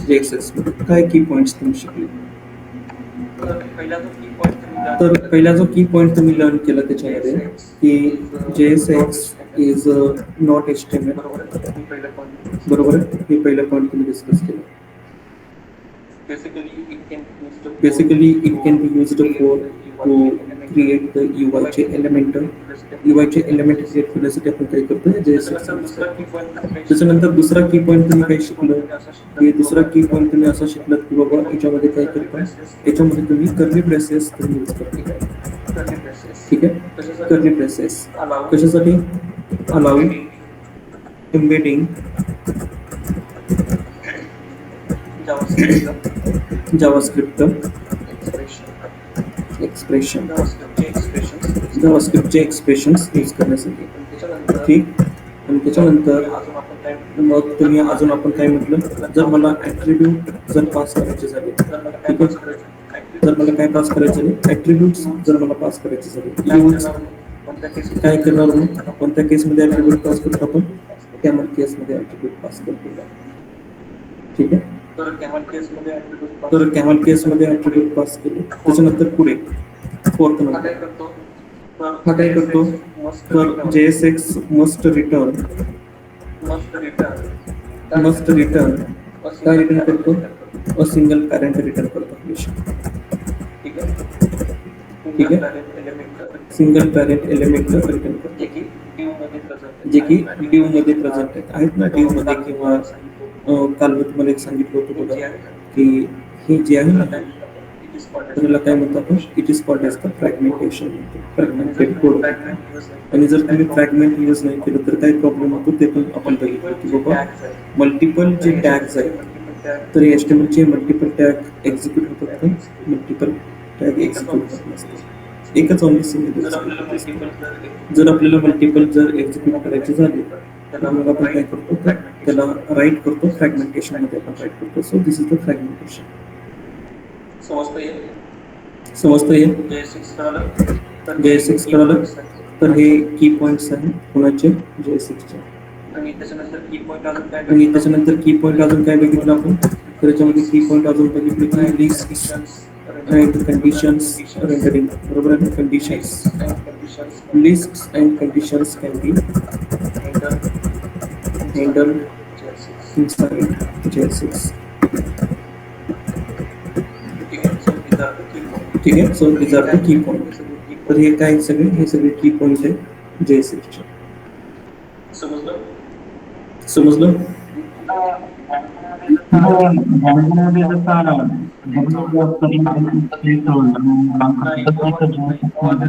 JSX मध्ये, काय की पॉईंट्स तुम्ही शिकले. तर पहिला जो की पॉईंट तुम्ही लर्न केला त्याच्यामध्ये की JSX इज नॉट HTML. बरोबर आहे. हे पहिलं पॉईंट तुम्ही डिस्कस केलं. Basically, it can be used for to create the UI चे एलिमेंट. UI चे एलिमेंट क्रिएट करण्यासाठी आपण काय करतो, JSX. त्याच्यानंतर दुसरा की पॉईंट तुम्ही काय शिकलो की दुसरा की पॉईंट तुम्ही असं शिकलात की बाबा याच्यामध्ये काय करता, याच्यामध्ये तुम्ही कर्ली ब्रेसेस तुम्ही यूज करता. ठीक आहे. कर्ली ब्रेसेस कशासाठी, अलाउ एम्बेडिंग जावास्क्रिप्ट एक्सप्रेशन, जावास्क्रिप्टचे एक्सप्रेशन्स यूज करण्यासाठी. ठीक. आणि त्याच्यानंतर मग तुम्ही अजून आपण काय म्हटलं, जर मला ॲट्रिब्यूट जर पास करायचे झाले, ठीक आहे, जर मला काय पास करायचे झाले, ॲट्रिब्यूट्स जर मला पास करायचे झाले, यूज काय करणार मग, कोणत्या केसमध्ये ॲट्रिब्यूट पास करतो आपण, कॅमल केसमध्ये ॲट्रिब्यूट पास करतो. ठीक आहे. तर कॅमल केसमध्ये ॲट्रिब्यूट पास केले. त्याच्यानंतर पुढे फोर्थ नंबर हा काय करतो, तर JSX मस्ट रिटर्न काय रिटर्न करतो, अ सिंगल पॅरेंट रिटर्न करतो. ठीक आहे. सिंगल पॅरेंट एलिमेंट रिटर्न करतो जे की डिव मध्ये प्रेझेंट आहेत ना, डिव मध्ये. किंवा काल मी तुम्हाला एक सांगितलं होतं बघा की हे जे आहे ना त्याला काय म्हणतो आपण, it is called as the fragmentation, fragmented code. आणि जर तुम्ही फ्रॅगमेंट यूज नाही केलं तर काय प्रॉब्लेम होतो ते पण आपण बघितलं की बाबा मल्टिपल जे टॅग्स आहेत, तर HTML चे मल्टिपल टॅग एक्झिक्यूट होतात का, मल्टिपल टॅग एक्झिक्यूट होत नसतात, एकच ओनली सिंगल. जर आपल्याला मल्टिपल जर एक्झिक्यूट करायचे झाले तर मग आपण काय करतो, तर त्याला राईट करतो फ्रॅगमेंटेशन मध्ये आपण राईट करतो. So this is the fragmentation. समजतं हे JSX कळालं. तर हे की पॉईंट्स आहेत कोणाचे, JSX चे. आणि त्याच्यानंतर की पॉईंट अजून काय बघितलं आपण, तर याच्यामध्ये की पॉईंट अजून बघितले की लिस्ट अँड कंडिशन्स रेंडरिंग. बरोबर आहे. Conditions, lists and conditions can be handled inside JSX. ठीक आहे. So these are the key points. तर हे काय सगळे, हे सगळे की पॉईंट आहे JSX चे. समजलं.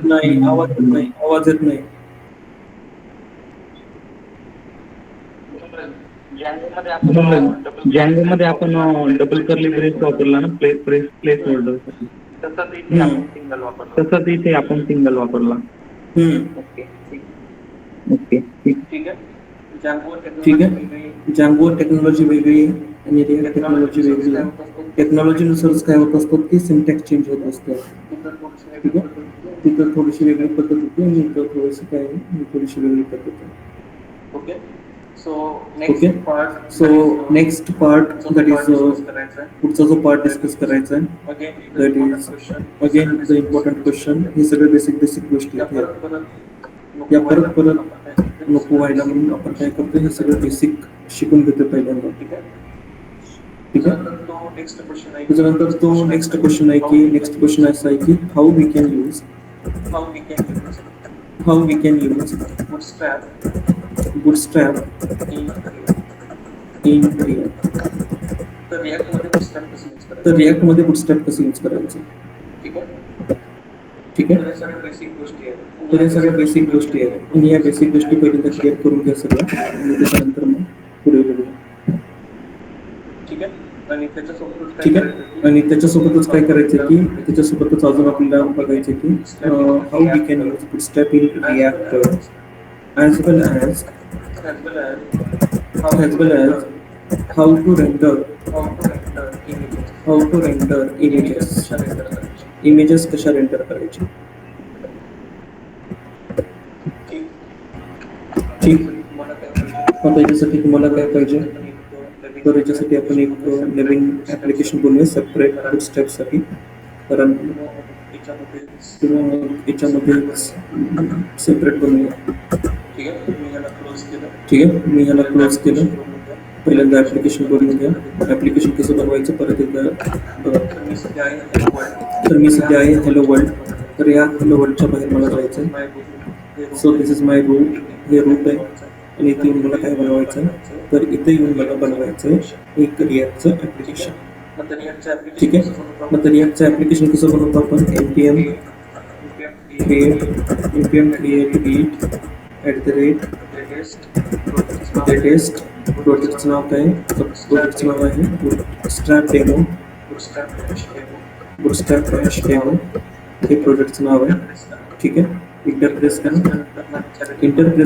नाही, आवाज येत नाही. जॅन्गो मध्ये आपण डबल कर्ली ब्रेस वापरला ना, प्लेस होल्डर. तसंच इथे आपण सिंगल वापरला. ओके. ठीक आहे. जांगो टेक्नॉलॉजी वेगळी आहे आणि रिॲक्ट टेक्नॉलॉजी वेगळी आहे. टेक्नॉलॉजीनुसारच काय होत असतं की सिंटॅक्स चेंज होत असतं. ठीक आहे, तिथं थोडीशी वेगळी पद्धत होती आणि इथं थोडीशी काय आहे, थोडीशी वेगळी पद्धत आहे. Okay so okay, so next part that is पुढचा जो पार्ट डिस्कस करायचा आहे that is again the important question. हे सगळे बेसिक गोष्टी आहेत. या परत परत नको व्हायला म्हणून आपण काय करतो, हे सगळं बेसिक शिकून घेतो पहिल्यांदा. ठीक आहे, त्याच्यानंतर तो नेक्स्ट क्वेश्चन असा आहे की how we can use bootstrap in React. तर रिॲक्ट मध्ये bootstrap कसं यूज करायचं. ठीक आहे, तर या सगळ्या बेसिक गोष्टी आहेत आणि या बेसिक गोष्टी पहिल्यांदा क्लिअर करून घ्या सगळं आणि त्याच्यानंतर मग पुढे बोलूया. ठीक आहे, आणि त्याच्यासोबतच काय करायचं की त्याच्यासोबतच अजून आपल्याला बघायचं की how we can use bootstrap in React as well as how to render images कशा रेंडर करायचे. ठीक, आता याच्यासाठी तुम्हाला काय पाहिजे, तर याच्यासाठी आपण एक नवीन ऍप्लिकेशन बनवूया सेपरेट bootstrap साठी. कारण याच्यामध्ये सेपरेट बनवूया. ठीक आहे, मी ह्याला क्लोज केलं. पहिल्यांदा ऍप्लिकेशन बनवून घ्या. ऍप्लिकेशन कसं बनवायचं परत एकदा बघा. तर मी सध्या आहे हॅलो वर्ल्ड. तर या हॅलो वर्ल्डच्या बाहेर मला जायचं. So this is my root. हे रूट आहे आणि इथे येऊन मला काय बनवायचं, तर इथे येऊन मला बनवायचं एक रिॲक्टचं ऍप्लिकेशन. ठीक आहे, मग तर रिॲक्टचं ऍप्लिकेशन कसं बनवतो आपण, npm create @latest प्रोजेक्टचं नाव काय, प्रोजेक्टचं नाव आहे bootstrap demo. हे प्रोजेक्टचं नाव आहे. ठीक आहे, इंटर प्रेस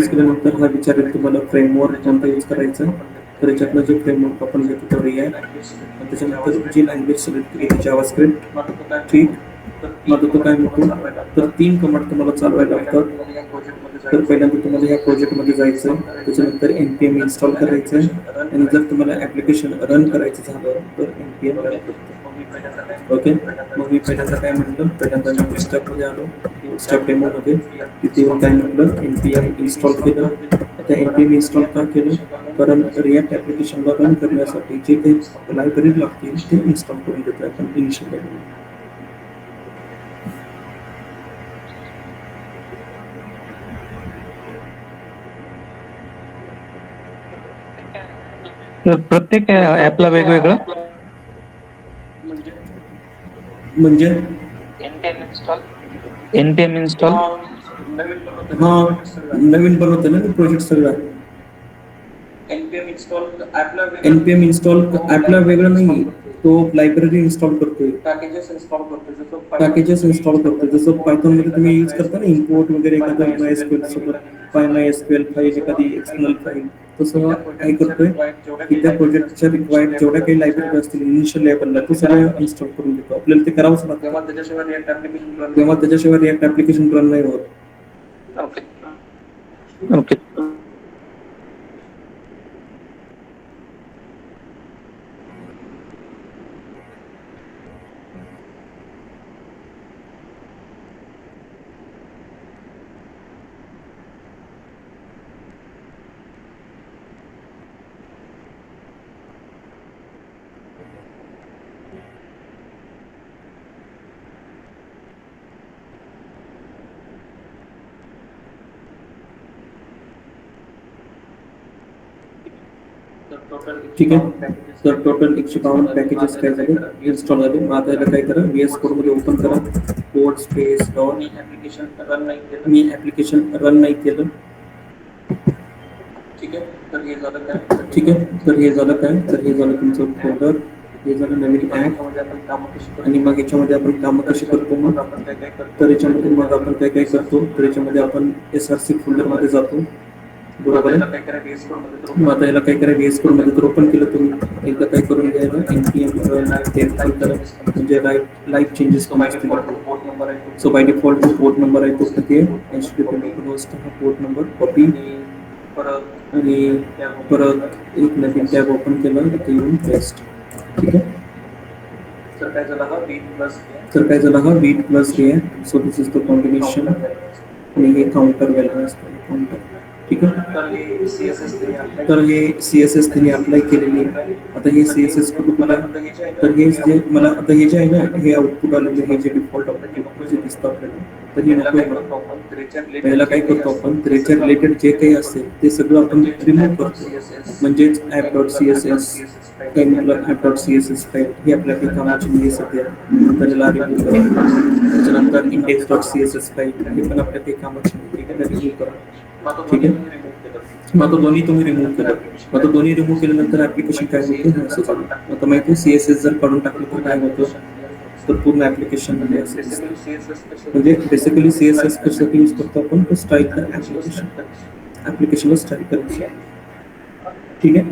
केल्यानंतर हा विचारेल तुम्हाला फ्रेमवर्क कोणता यूज करायचा. तर याच्यातनं जे फ्रेमवर्क आपण घेतो तो रिॲक्ट, त्याच्यानंतर जी लँग्वेज सिलेक्ट केली जावास्क्रिप्ट. ठीक, मग तो काय म्हणतो, तर 3 कमांड तुम्हाला चालवायला लागतात. तर पहिल्यांदा तुम्हाला या प्रोजेक्टमध्ये जायचं, त्याच्यानंतर npm इन्स्टॉल करायचं आणि जर तुम्हाला ॲप्लिकेशन रन करायचं झालं तर npm रन करतो. ओके, मग मी पहिल्यांदा काय म्हटलं, पहिल्यांदा मी bootstrapमध्ये आलो, bootstrap डेमोमध्ये. तिथे येऊन काय म्हटलं, npm इन्स्टॉल केलं. आता npm इन्स्टॉल का केलं, कारण रिॲक्ट ॲप्लिकेशनला रन करण्यासाठी जे काही लायब्ररी लागतील ते इन्स्टॉल करून देतो आपण इनिशियल लेवलला. प्रत्येक ऍपला वेगवेगळं म्हणजे npm इन्स्टॉल हा नवीन बनवतो ना प्रोजेक्ट सगळा. npm इन्स्टॉल ॲपला वेगळं नाही, तो लायब्ररी इन्स्टॉल करतोय, पॅकेजेस इन्स्टॉल करतोय. जसं पायथॉन मध्ये तुम्ही यूज करता ना इम्पोर्ट वगैरे एखादं MySQL सोबत MySQL फाईल, एखादी एक्सटर्नल फाईल, तसं काय करतोय की त्या प्रोजेक्टच्या रिक्वायर्ड जेवढ्या काही लायब्ररी असतील इनिशियल लेवलला तो सगळं इन्स्टॉल करून देतो. आपल्याला ते करावंच लागतं, तेव्हा त्याच्याशिवाय रिॲक्ट ॲप्लिकेशन रन नाही होत. ओके. ठीक आहे, तर टोटल 152 पॅकेजेस काय झाले इन्स्टॉल झाले. मग आता याला काय करा, VS कोड मध्ये ओपन करा, कोड स्पेस डॉट. मी ऍप्लिकेशन रन नाही केलं. ठीक आहे, तर हे झालं काय, तर हे झालं तुमचं फोल्डर, हे झालं नवीन ॲप. आणि मग याच्यामध्ये आपण कामं कशी करतो, मग तर याच्यामध्ये मग आपण काय करतो, तर याच्यामध्ये आपण SRC फोल्डरमध्ये जातो. बरोबर आहे. मग आता याला काय करा VS Code मध्ये तर ओपन केलं तुम्ही एकदा काय करून घ्यायला npm ते ओपन करा म्हणजे लाईव्ह चेंजेस कमी असतील. सो बाय डिफॉल्ट जो पोर्ट नंबर आहे तो किती आहे HTTP होस्ट हा पोर्ट नंबर कॉपी आणि परत एक नवीन टॅब ओपन केला इथे येऊन पेस्ट. ठीक आहे. तर काय झाला हा बीट प्लस हे आहे. So this is the combination आणि हे काउंटर व्हॅल्यू असतं काउंटर. ठीक आहे. तर हे CSS त्यांनी अप्लाय केलेली आहे. आता हे CSS कुठं मला तर हे जे मला आता हे जे आहे ना हे आउटपुट आलेलं हे जे डिफॉल्ट आउटपुट जे दिसतं आपल्याला तर हे नको आहे. पहिला काय करतो आपण त्याच्या रिलेटेड जे काही असेल ते सगळं आपण रिमूव्ह करतो म्हणजेच app.css काही म्हटलं app.css फाईल ही आपल्या काही कामाची नाही सध्या त्याला रिमूव्ह करा. त्याच्यानंतर index.css फाईल हे पण आपल्या काही कामाची नाही. ठीक आहे रिमूव्ह करा. ठीक आहे. मग आता दोन्ही तुम्ही रिमूव्ह केलं. मग आता दोन्ही रिमूव्ह केल्यानंतर ऍप्लिकेशन काय होतं असं चालू. आता माहिती CSS जर काढून टाकलं तर काय होतं तर पूर्ण ऍप्लिकेशन मध्ये असं म्हणजे बेसिकली CSS कशासाठी यूज करतो आपण तर स्टाईल ऍप्लिकेशनला स्टाईल करायची. ठीक आहे.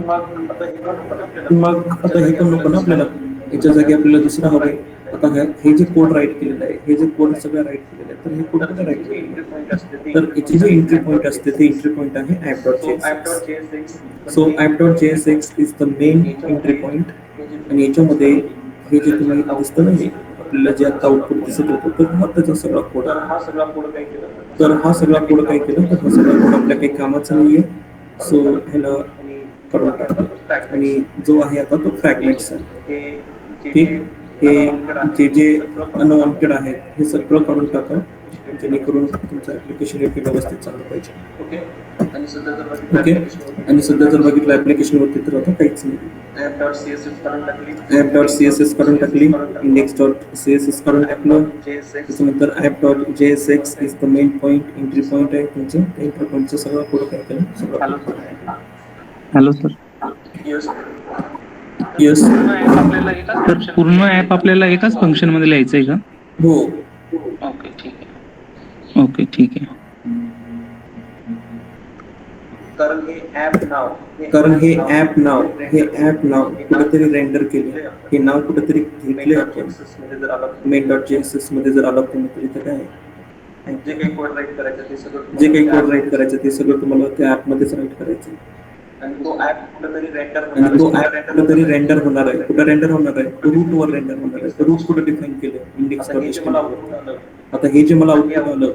मग आता हे पण नको ना आपल्याला याच्या जागी आपल्याला दुसरं हवं आहे. आता हे जे कोड राईट केलेलं आहे हे जे कोड सगळं राईट केलेलं आहे तर हे कोड कुठे राईट केलेलं तर याची जे एंट्री पॉईंट असते ते एंट्री पॉईंट आहे app.jsx. So app.jsx is the main entry point आणि याच्यामध्ये हे जे तुम्ही दिसतं ना हे आपल्याला जे आता आउटपुट दिसत होतं तर हा त्याचा सगळा कोड तर हा सगळा कोड काय केलं तर हा सगळा कोड आपल्या काही कामाचा नाहीये. सो ह्याला काढून टाकतो आणि जो आहे आता तो फ्रॅगमेंट्स आहे. ठीक. हे जे अनवॉन्टेड आहे हे सगळं काढून टाका जेणेकरून तुमचं ऍप्लिकेशन व्यवस्थित चाललं पाहिजे. ओके. आणि सध्या जर बघितलं ऍप्लिकेशन वरती तर आता काहीच नाही. app.css काढून टाकली index.css काढून टाकलं. त्याच्यानंतर app.jsx is the main point entry point आहे तुमचं त्या एंट्री पॉईंटचं सगळं कोड काय केलं सगळं. Hello sir. येस तर पूर्ण ऍप आपल्याला एकाच फंक्शन मध्ये लिहायचं आहे का? हो. ओके ठीक आहे. ओके ठीक आहे. कारण हे ऍप नाव कुठेतरी रेंडर केले हे नाव कुठेतरी घेतले आपण main.jss मध्ये जर आला तुम्ही तर इथे काय जे काही कोड राईट करायचं ते सगळं तुम्हाला त्या ऍप मध्येच राईट करायचं आणि तो ऍप कुठेतरी रेंडर होणार आहे. कुठे रेंडर होणार आहे रूट वर रेंडर होणार आहे. रूट कुठे डिफाईन केलं index.html. आता हे जे मला आउटपुट आलं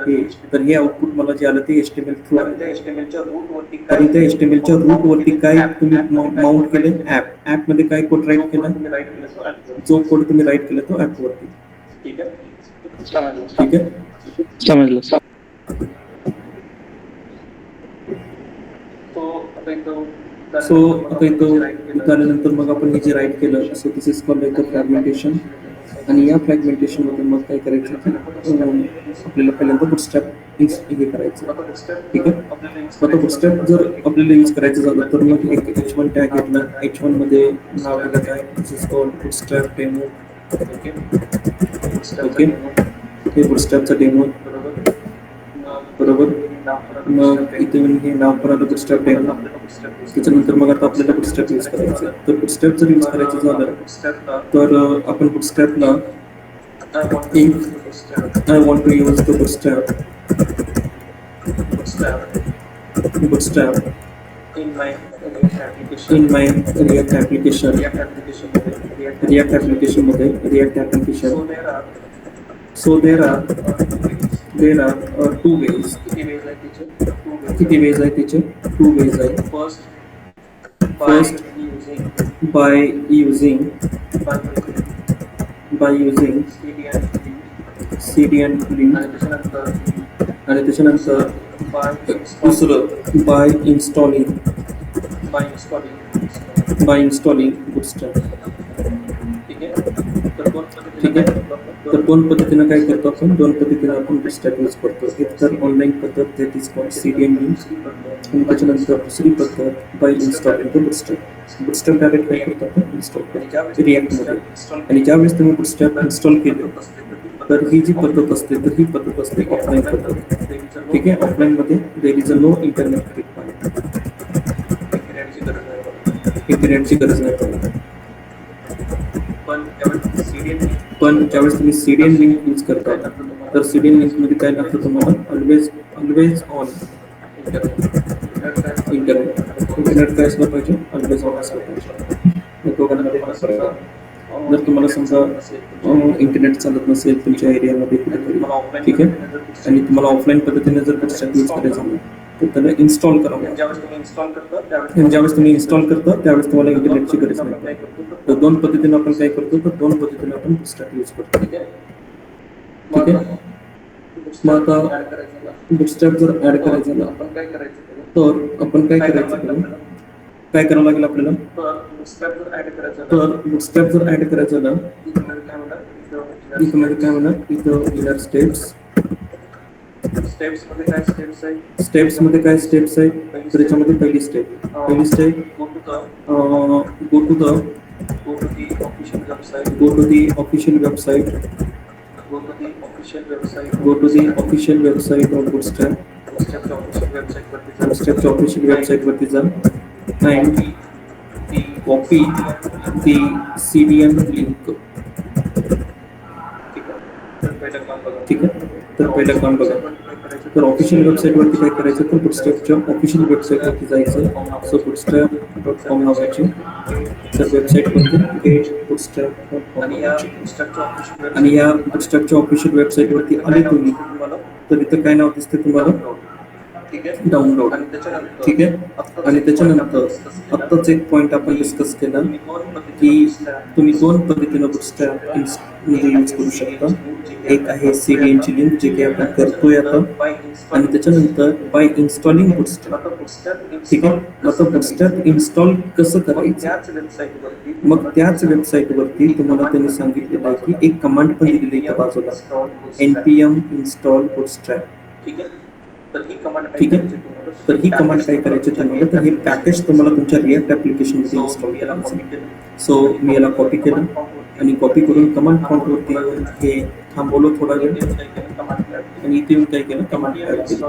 हे तर हे आउटपुट मला जे आलं ते HTML थ्रू आहे. त्या HTMLच्या रूट वरती काय तुम्ही माउंट केले ऍप मध्ये काय कोड राईट केला जो कोड तुम्ही राईट केला तो ऍप वरती. ठीक आहे. समजलं. सो आता इथं आल्यानंतर मग आपण हे जे राईट केलं so this is called like fragmentation आणि या फ्रॅगमेंटेशन मध्ये मग काय करायचं की आपल्याला पहिल्यांदा बुटस्ट्रॅप हे करायचं. ठीक आहे. आता बुटस्ट्रॅप जर आपल्याला यूज करायचं झालं तर मग एक h1 टॅग घेतला. h1 मध्ये नाव दिलं काय दिस इज कॉल्ड बुटस्ट्रॅप डेमो. ओके. हे बुटस्ट्रॅपचा डेमो बरोबर. मग इथे हे नाव करायला बुटस्ट्रॅप डेमो. त्याच्यानंतर मग आता आपल्याला बुटस्ट्रॅप यूज करायचं तर बुटस्ट्रॅप जर यूज करायचं झालं तर आपण बुटस्ट्रॅपला if I want to use the bootstrap in my React application so there are two ways. किती ways आहे त्याचे? Two ways आहे. First by using CDN link आणि त्याच्यानंतर दुसरं by installing bootstrap. ठीक आहे. तर दोन पद्धतीनं काय करतो आपण bootstrap यूज करतो. एक तर ऑनलाईन पद्धत that is called CDN link आणि त्याच्यानंतर दुसरी पद्धत by installing the bootstrap direct काय करतो आपण इन्स्टॉल करतो रिॲक्ट मध्ये आणि ज्यावेळेस तुम्ही bootstrap इन्स्टॉल केले तर ही जी पद्धत असते तर ही पद्धत असते ऑफलाईन पद्धत. ठीक आहे. ऑफलाईन मध्ये there is a no internet required, इंटरनेटची गरज नाही पडत. पण ज्यावेळेस तुम्ही सीडीएन लिंक यूज करता तर सीडीएन लिंक मध्ये काय लागतं तुम्हाला? ऑलवेज ऑन इंटरनेट काय असलं पाहिजे? ऑलवेज ऑन असलं पाहिजे. या दोघांमध्ये हा फरक आहे. जर तुम्हाला समजा इंटरनेट चालत नसेल तुमच्या एरियामध्ये कुठेतरी, ठीक आहे, आणि तुम्हाला ऑफलाईन पद्धतीने जर बुटस्ट्रॅप यूज करायचं झालं तर त्याला इन्स्टॉल करावं. आणि ज्यावेळेस तुम्ही इन्स्टॉल करता त्यावेळेस तुम्हाला इंटरनेटची गरज नाही. तर दोन पद्धतीने आपण काय करतो? तर दोन पद्धतीने आपण बुटस्ट्रॅप यूज करतो. ठीक आहे. मग आता बुटस्ट्रॅप जर ऍड करायचं झालं तर आपण काय करायचं? काय करावं लागेल आपल्याला? तर बुटस्ट्रॅप जर ऍड करायचं झालं इथं काय म्हणा, इथं इनर स्टेप्स मध्ये काय स्टेप्स आहेत? तर त्याच्यामध्ये पहिली step go to the official website of Bootstrap. बुटस्ट्रॅपच्या ऑफिशियल वेबसाईट वरती जा and copy the CDN link. ठीक आहे. तर पहिलं काम बघा. तर ऑफिशियल वेबसाईट वरती काय करायचं? तर बुटस्ट्रॅपच्या ऑफिशियल वेबसाईट वरती जायचं. सो bootstrap.com नावाची तर वेबसाईट वरती bootstrap.com आणि या बुटस्ट्रॅपच्या ऑफिशियल वेबसाईट वरती आले तुम्ही तर इथं काय नाव दिसते तुम्हाला? डाउनलोड. ठीक आहे. आणि त्याच्यानंतर आत्ताच एक पॉइंट आपण डिस्कस केला की तुम्ही दोन पद्धतीनं बुटस्ट्रॅप म्हणजे यूज करू शकता. एक आहे CDN ची लिंक जे काही आपण करतोय आता, आणि त्याच्यानंतर बाय इन्स्टॉलिंग बुटस्ट्रॅप. ठीक आहे. आता बुटस्ट्रॅप इन्स्टॉल कसं करायचं? मग त्याच वेबसाईट वरती तुम्हाला त्यांनी सांगितलेलं आहे की एक कमांड पण दिलेली आहे बाजूला, npm install bootstrap. ठीक आहे. तर ही कमांड काय करायची तुम्हाला? तर हे पॅकेज तुम्हाला तुमच्या रिॲक्ट ऍप्लिकेशन मध्ये इन्स्टॉल करायचं. सो मी याला कॉपी केलं आणि कॉपी करून कमांड प्रॉम्प्ट वरती हे थांबवलं थोडा वेळ आणि इथे येऊन काय केलं? कमांड टाईप केलं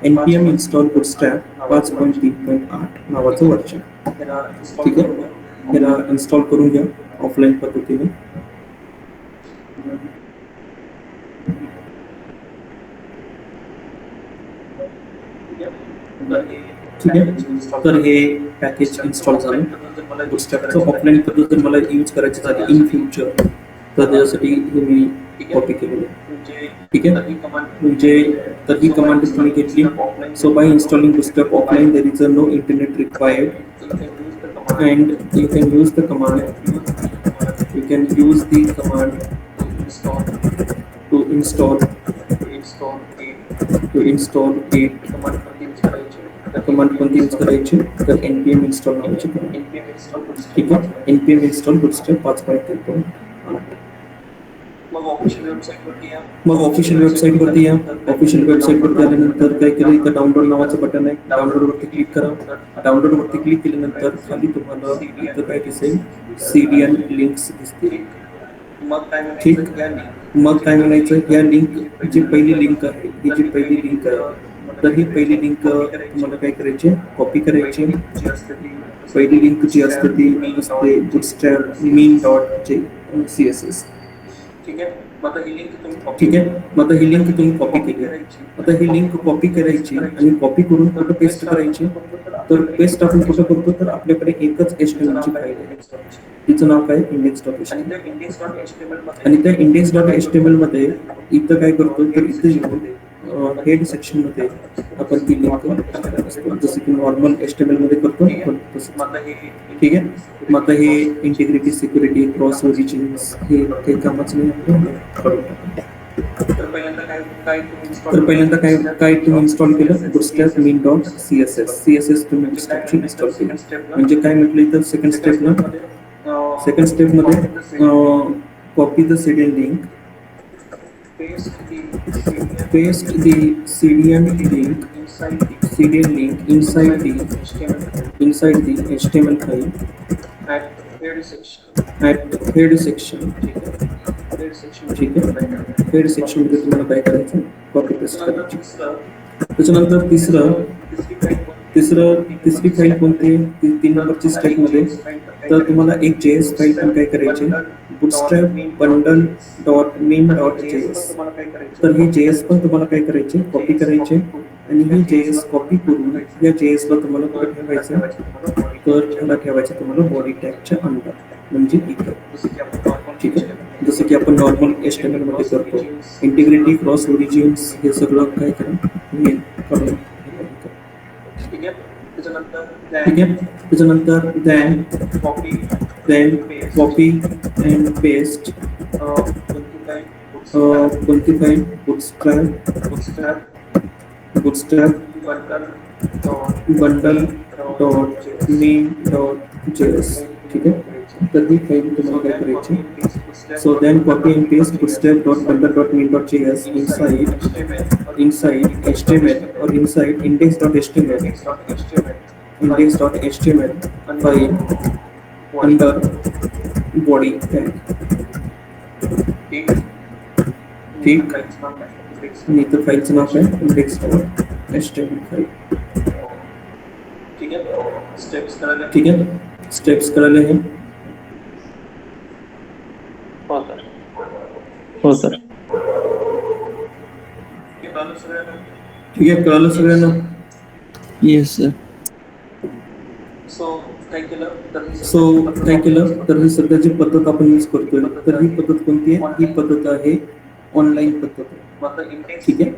npm install bootstrap 5.3.8 नावाचं वर्जन. ठीक आहे. याला इन्स्टॉल करून घ्या ऑफलाईन पद्धतीने. ठीक आहे. तर हे पॅकेज इन्स्टॉल झालं. बुटस्ट्रॅपचं ऑफलाईन पद्धत जर मला यूज करायची झाली इन फ्युचर तर त्याच्यासाठी हे मी कॉपी केलेलं आहे. ठीक आहे. म्हणजे तर ही कमांड तुम्ही घेतली. So by installing Bootstrap offline there is a no internet required and you can use the command to install it. Command कोणती यूज करायची? तर npm install नावाची कमांड. ठीक आहे. npm install bootstrap 5.3.8. मग ऑफिशियल वेबसाईट वरती या. ऑफिशियल वेबसाईट वरती आल्यानंतर काय केलं? इथं डाउनलोड नावाचं बटन आहे. डाउनलोड वरती क्लिक करा. डाउनलोड वरती क्लिक केल्यानंतर खाली तुम्हाला इथं काय दिसेल? CDN लिंक्स दिसतील. ठीक. मग काय म्हणायचं? या लिंक जी पहिली लिंक आहे ही जी पहिली लिंक आहे तर ही पहिली लिंक तुम्हाला काय करायची? कॉपी करायची. पहिली लिंक जी असते ती असते bootstrap min.css. ठीक आहे. मग आता ही लिंक तुम्ही कॉपी केली. आता ही लिंक कॉपी करायची आणि कॉपी करून कुठं पेस्ट करायची? तर पेस्ट आपण कुठं करतो? तर आपल्याकडे एकच HTML ची फाईल आहे. तिचं नाव काय? index.html. आणि त्या index.html मध्ये इथं काय करतो? तर इथं येऊन हेड सेक्शन मध्ये आपण ती लिंक जसं की नॉर्मल HTML मध्ये करतो. ठीक आहे. मग आता हे इंटिग्रिटी, सिक्युरिटी, क्रॉस ओरिजिन्स हे काही कामाचं नाही. तर पहिल्यांदा काय तुम्ही इन्स्टॉल केलं? bootstrap min.css. तुम्ही बुटस्ट्रॅपची इन्स्टॉल केली. म्हणजे काय म्हटलं तर सेकंड स्टेपमध्ये copy the CDN link, paste the CDN link inside the HTML file at head section. ठीक आहे. हेड सेक्शनमध्ये तुम्हाला काय करायचं, कॉपी पेस्ट करायची. त्याच्यानंतर तिसरी फाईल कोणती आहे, 3 नंबरची स्टेपमध्ये. तर तुम्हाला एक JS फाईल पण काय करायची, bootstrap bundle dot main dot JS. तर ही JS पण तुम्हाला काय करायची, कॉपी करायची आणि ही JS कॉपी करून या JS ला तुम्हाला कुठे ठेवायचं, तर ह्याला ठेवायचं तुम्हाला बॉडी टॅगच्या अंडर, म्हणजे इथं. ठीक आहे. जसं की आपण नॉर्मल HTML मध्ये करतो, इंटिग्रिटी, क्रॉस ओरिजिन्स, हे सगळं काय करा, हे करून. ठीक आहे. त्याच्यानंतर then copy and paste कोणती file, bootstrap bundle dot main dot JS. ठीक आहे. तर ही फाईल तुम्हाला काय करायची, so then copy and paste bootstrap dot bundle dot main dot JS inside HTML or inside index.html file under body tag. ठीक. आणि इथं फाईलचं नाव काय, index.html फाईल. ठीक आहे. स्टेप्स कळले हे. हो सर. ठीक आहे. कळलं सगळ्यांना. Yes sir. सो काय केलं, तर ही सध्याची पद्धत आपण यूज करतोय, तर ही पद्धत कोणती आहे, ही पद्धत आहे ऑनलाईन पद्धत. ठीक आहे.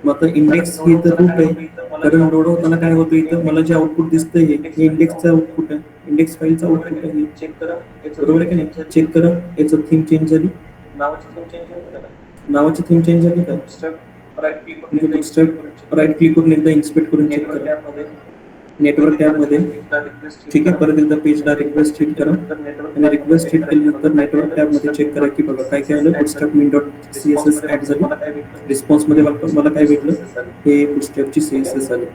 मग आता इंडेक्स ही तर रूट आहे, कारण लोड होताना काय होतं, इथं मला जे आउटपुट दिसतंय हे इंडेक्सचं आउटपुट आहे, इंडेक्स फाईलचं आउटपुट आहे. बरोबर आहे की नाही. चेक करा, याचं थीम चेंज झाली, नावाची थीम चेंज झाली का, राईट क्लिक करून एकदा इन्स्पेक्ट करून चेक करा नेटवर्क टॅबमध्ये. ठीक आहे. परत एकदा पेजला रिक्वेस्ट हिट करा आणि रिक्वेस्ट हिट केल्यानंतर नेटवर्क टॅबमध्ये चेक करा की बघा काय काय आलं, bootstrap main dot CSS add झाली. रिस्पॉन्समध्ये मला काय भेटलं, हे bootstrapची CSS आली.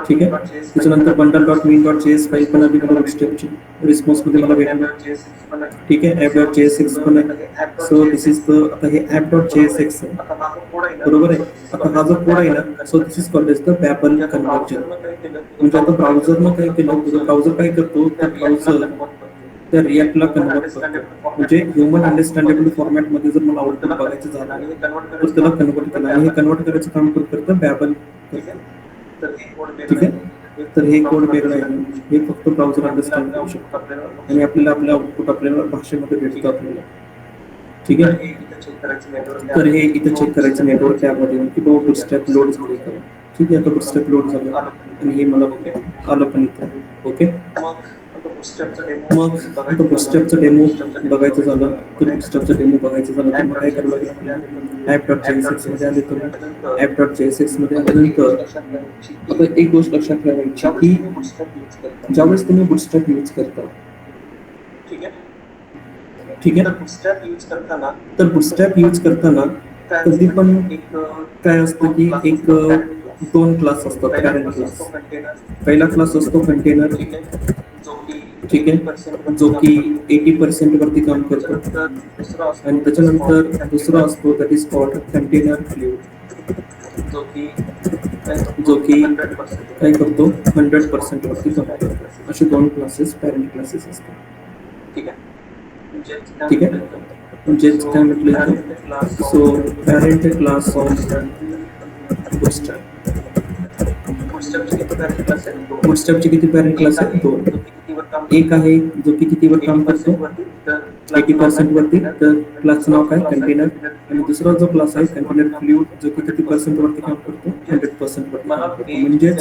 ठीक आहे. त्याच्यानंतर bundle dot main dot JS file पण आली मला bootstrapची, रिस्पॉन्समध्ये मला भेटलं. ठीक आहे. app.jsx पण आहे. सो दिस इज द, आता हे app.jsx आहे, बरोबर आहे. आता हा जो कोड आहे ना, so this is called as the Babel conversion. म्हणजे आता ब्राउझरनं काय केलं, ब्राउझर काय करतो, तर ब्राउझर त्या रिॲक्टला कन्वर्ट करतो. म्हणजे ह्युमन अंडरस्टँडेबल फॉर्मॅटमध्ये जर मला आउटपुट बघायचं झालं तर त्याला कन्वर्ट केलं, आणि हे कन्वर्ट करायचं काम करतं बॅबल. ठीक आहे. तर हे कोड वेगळं आहे, हे फक्त ब्राउझर अंडरस्टँड करू शकतो आणि आपल्याला आपलं आउटपुट आपल्याला भाषेमध्ये भेटतं आपल्याला. ठीक आहे. तर हे इथं चेक करायचं नेटवर्क टॅबमध्ये की बाबा bootstrap लोड झाले का. ठीक आहे. आता bootstrap लोड झालं आणि हे मला आलं पण इथं. ओके. मग आता bootstrapचं डेमो बघायचं झालं तर मग काय करावं लागेल, app.jsx मध्ये आले तर app.jsx मध्ये आल्यानंतर आता एक गोष्ट लक्षात ठेवायची की ज्यावेळेस तुम्ही bootstrap यूज करता, ठीक आहे, तर bootstrap यूज करताना कधी पण काय असतं की एक 2 क्लास असतात, पॅरेंट क्लास. पहिला क्लास असतो कंटेनर. ठीक आहे. जो की 80% वरती काम करतो, आणि त्याच्यानंतर दुसरा असतो that is called container fluid, जो की काय करतो 100% वरती काम करतो. असे 2 क्लासेस, पॅरेंट क्लासेस असतात. ठीक आहे. म्हणजे काय म्हटलं, सो पॅरेंट क्लास ऑफ bootstrapचे किती पॅरेंट क्लास आहेत, 2. एक आहे जो की कितीवर काम करतो, 80% वरती, तर क्लासचं नाव काय, कंटेनर. आणि दुसरा जो क्लास आहे कंटेनर फ्लुइड, जो की किती % वरती काम करतो, 100% वरती काम करतो. म्हणजेच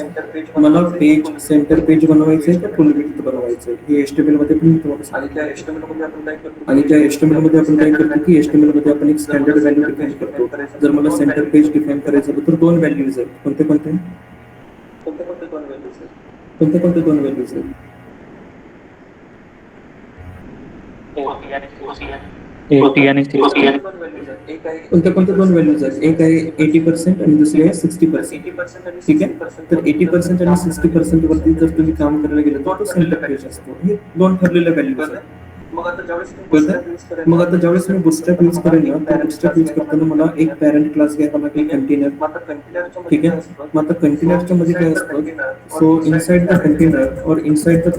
मला पेज सेंटर पेज बनवायचं आहे का फुल विड्थ बनवायचं आहे, हे HTML मध्ये पण तुम्हाला सांगितलं. आणि त्या HTML मध्ये आपण काय करतो की HTML मध्ये आपण एक स्टँडर्ड व्हॅल्यू डिफाइन करतो. जर मला सेंटर पेज डिफाइन करायचं तर 2 व्हॅल्यूज आहेत. कोणते 2 व्हॅल्यूज आहेत? कोणते 2 व्हॅल्यूज आहेत? एक आहे 80% आणि दुसरी आहे 60%. ठीक आहे. तर 80% आणि 60% वरती जर तुम्ही काम करायला गेलं तर तो सेंटर पेज असतो. हे 2 ठरलेल्या व्हॅल्यूज आहेत. मग आता ज्यावेळेस मी बुटस्ट्रॅप यूज करेन ना, तर बुटस्ट्रॅप यूज करताना मला एक पॅरेंट क्लास घ्यावा लागेल कंटेनर. ठीक आहे. मग आता कंटेनरच्या मध्ये काय असतं, सो इनसाइड द कंटेनर और inside the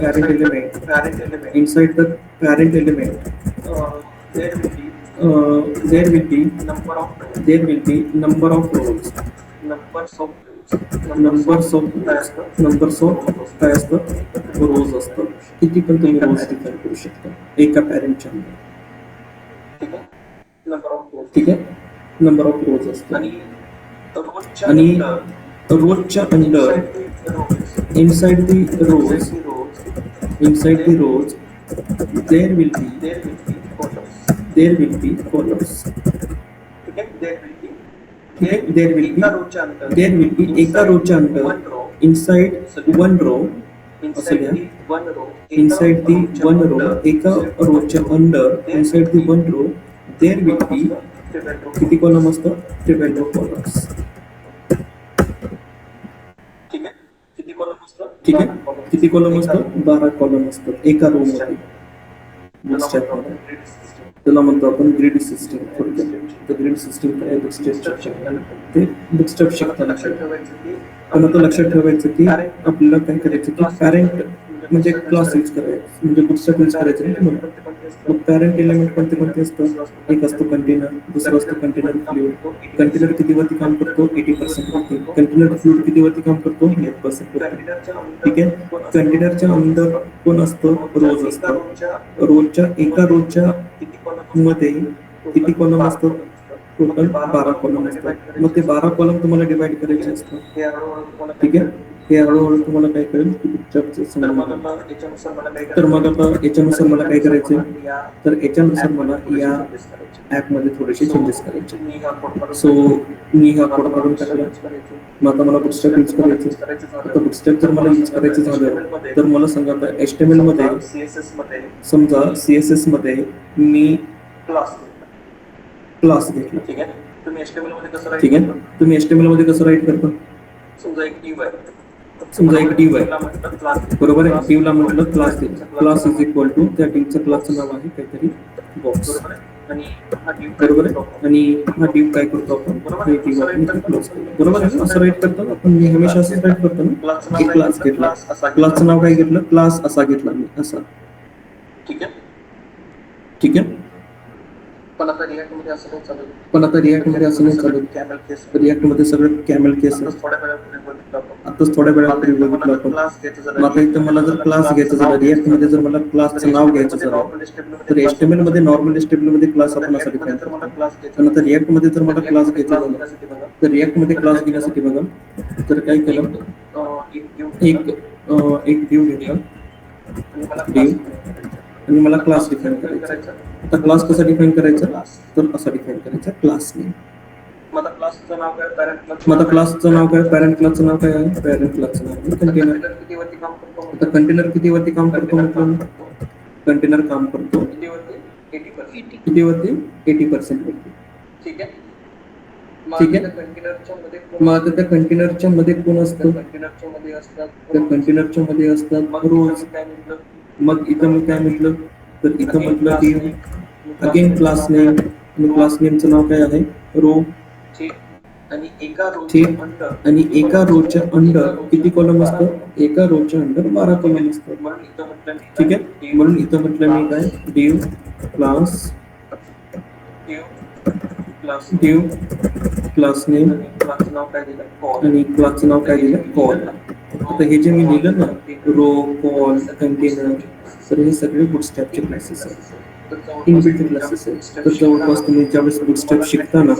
parent element, there will be number of rows, काय असतं, रोज असतं. किती पण तुम्ही रोज डिफाइन करू शकता एका पॅरेंटच्या मध्ये. ठीक आहे. नंबर ऑफ रोज असतं आणि रोजच्या under inside the rows there will be columns. There will be एका रोच्या अंडर इनसाइड वन रो असं घ्या. इनसाइड दी वन रो, एका रोच्या under inside the one row there will be किती कॉलम असतं, 12 कॉलम्स. ठीक आहे. किती कॉलम असतं, 12 कॉलम असतात एका रो मध्ये. बुटस्ट्रॅप मध्ये त्याला म्हणतो आपण ग्रिड सिस्टम. थोडक्यात ग्रिड सिस्टम काय, ते बुटस्ट्रॅप शिकताना. पण आता लक्षात ठेवायचं की आपल्याला काय करायचं की पॅरेंट म्हणजे क्लास यूज करायचं, म्हणजे बुटस्ट्रॅप यूज करायचं नाही म्हणून. मग पॅरेंट एलिमेंट कोणते असतं, एक असतो कंटेनर, दुसरं असतो कंटेनर फ्लूइड. कंटेनर कितीवरती काम करतो, 80% वरती. कंटेनर फ्लूइड कितीवरती काम करतो, 100% वरती. ठीक आहे. कंटेनरच्या अंदर कोण असतं, रोज असतं. एका रोजच्या मध्ये किती कॉलम असतात, टोटल 12 कॉलम असतात. मग ते 12 कॉलम तुम्हाला डिवाइड करायचे असतात. ठीक आहे. हे हळूहळू तुम्हाला काय करेल, तर मग आता याच्यानुसार मला काय करायचं, तर याच्यानुसार मला या ऍप मध्ये थोडेसे चेंजेस करायचे. सो मी हा कोड काढून टाकला. मग आता मला बुटस्ट्रॅप यूज करायचं. आता बुटस्ट्रॅप जर मला यूज करायचं झालं तर मला सांगा, आता HTML मध्ये समजा CSS मध्ये मी क्लास घेतला. ठीक आहे. तुम्ही HTML मध्ये कसं राईट करता, समजा एक div आहे, बरोबर आहे. divला म्हटलं क्लास दिला. क्लास इज इक्वल टू त्या divचं क्लासचं नाव आहे काहीतरी बॉक्स, बरोबर आहे. आणि हा div काय करतो आपण, हे div आपण क्लोज करतो, बरोबर आहे. असं राईट करतो आपण. मी हमेशा असं राईट करतो ना, की क्लास घेतला, क्लासचं नाव काय घेतलं, क्लास असा घेतला मी, असा. ठीक आहे. पण आता रिॲक्ट मध्ये असं नाही चालत. रिॲक्ट मध्ये सगळं कॅमेल केस आहे. आताच थोड्या वेळापूर्वी बघितलं आपण. मग आता इथं मला जर क्लास घ्यायचा झाला, रिॲक्ट मध्ये जर मला क्लासचं नाव घ्यायचं झालं, तर HTML मध्ये नॉर्मल HTML मध्ये क्लास आपण असा डिफाइन करतो. पण आता रिॲक्ट मध्ये जर मला क्लास घ्यायचा झाला, तर रिॲक्ट मध्ये क्लास घेण्यासाठी बघा, तर काय केलं, एक div घेतला, div, आणि मला क्लास डिफाइन करायचा. आता क्लास कसा डिफाइन करायचा, तर असा डिफाइन करायचा, क्लास नेम. मग आता क्लासचं नाव काय, पॅरेंट क्लासचं नाव काय आहे, पॅरेंट क्लासचं नाव आहे कंटेनर. आता कंटेनर कितीवरती काम करतो म्हटलं, कंटेनर काम करतो कितीवरती, 80% वरती. ठीक आहे. मग आता त्या कंटेनरच्या मध्ये कोण असतं, त्या कंटेनरच्या मध्ये असतात रोज. मग इथं मी काय म्हटलं, तर इथं म्हटलं की अगेन क्लास नेम, आणि क्लास नेमचं नाव काय आहे, रो. आणि एका रोच्या अंडर किती कॉलम असतात, एका रोच्या अंडर 12 कॉलम असतात. ठीक आहे. म्हणून इथं म्हटलं मी काय, div क्लास नेम, आणि क्लासचं नाव काय दिलं, कॉल. आता हे जे मी लिहिलं ना, रो, कॉल, कंटेनर, तर हे सगळे बुटस्ट्रॅपचे क्लासेस आहेत, इनबिल्ट क्लासेस आहेत. तर जवळपास तुम्ही ज्यावेळेस बुटस्ट्रॅप शिकता ना,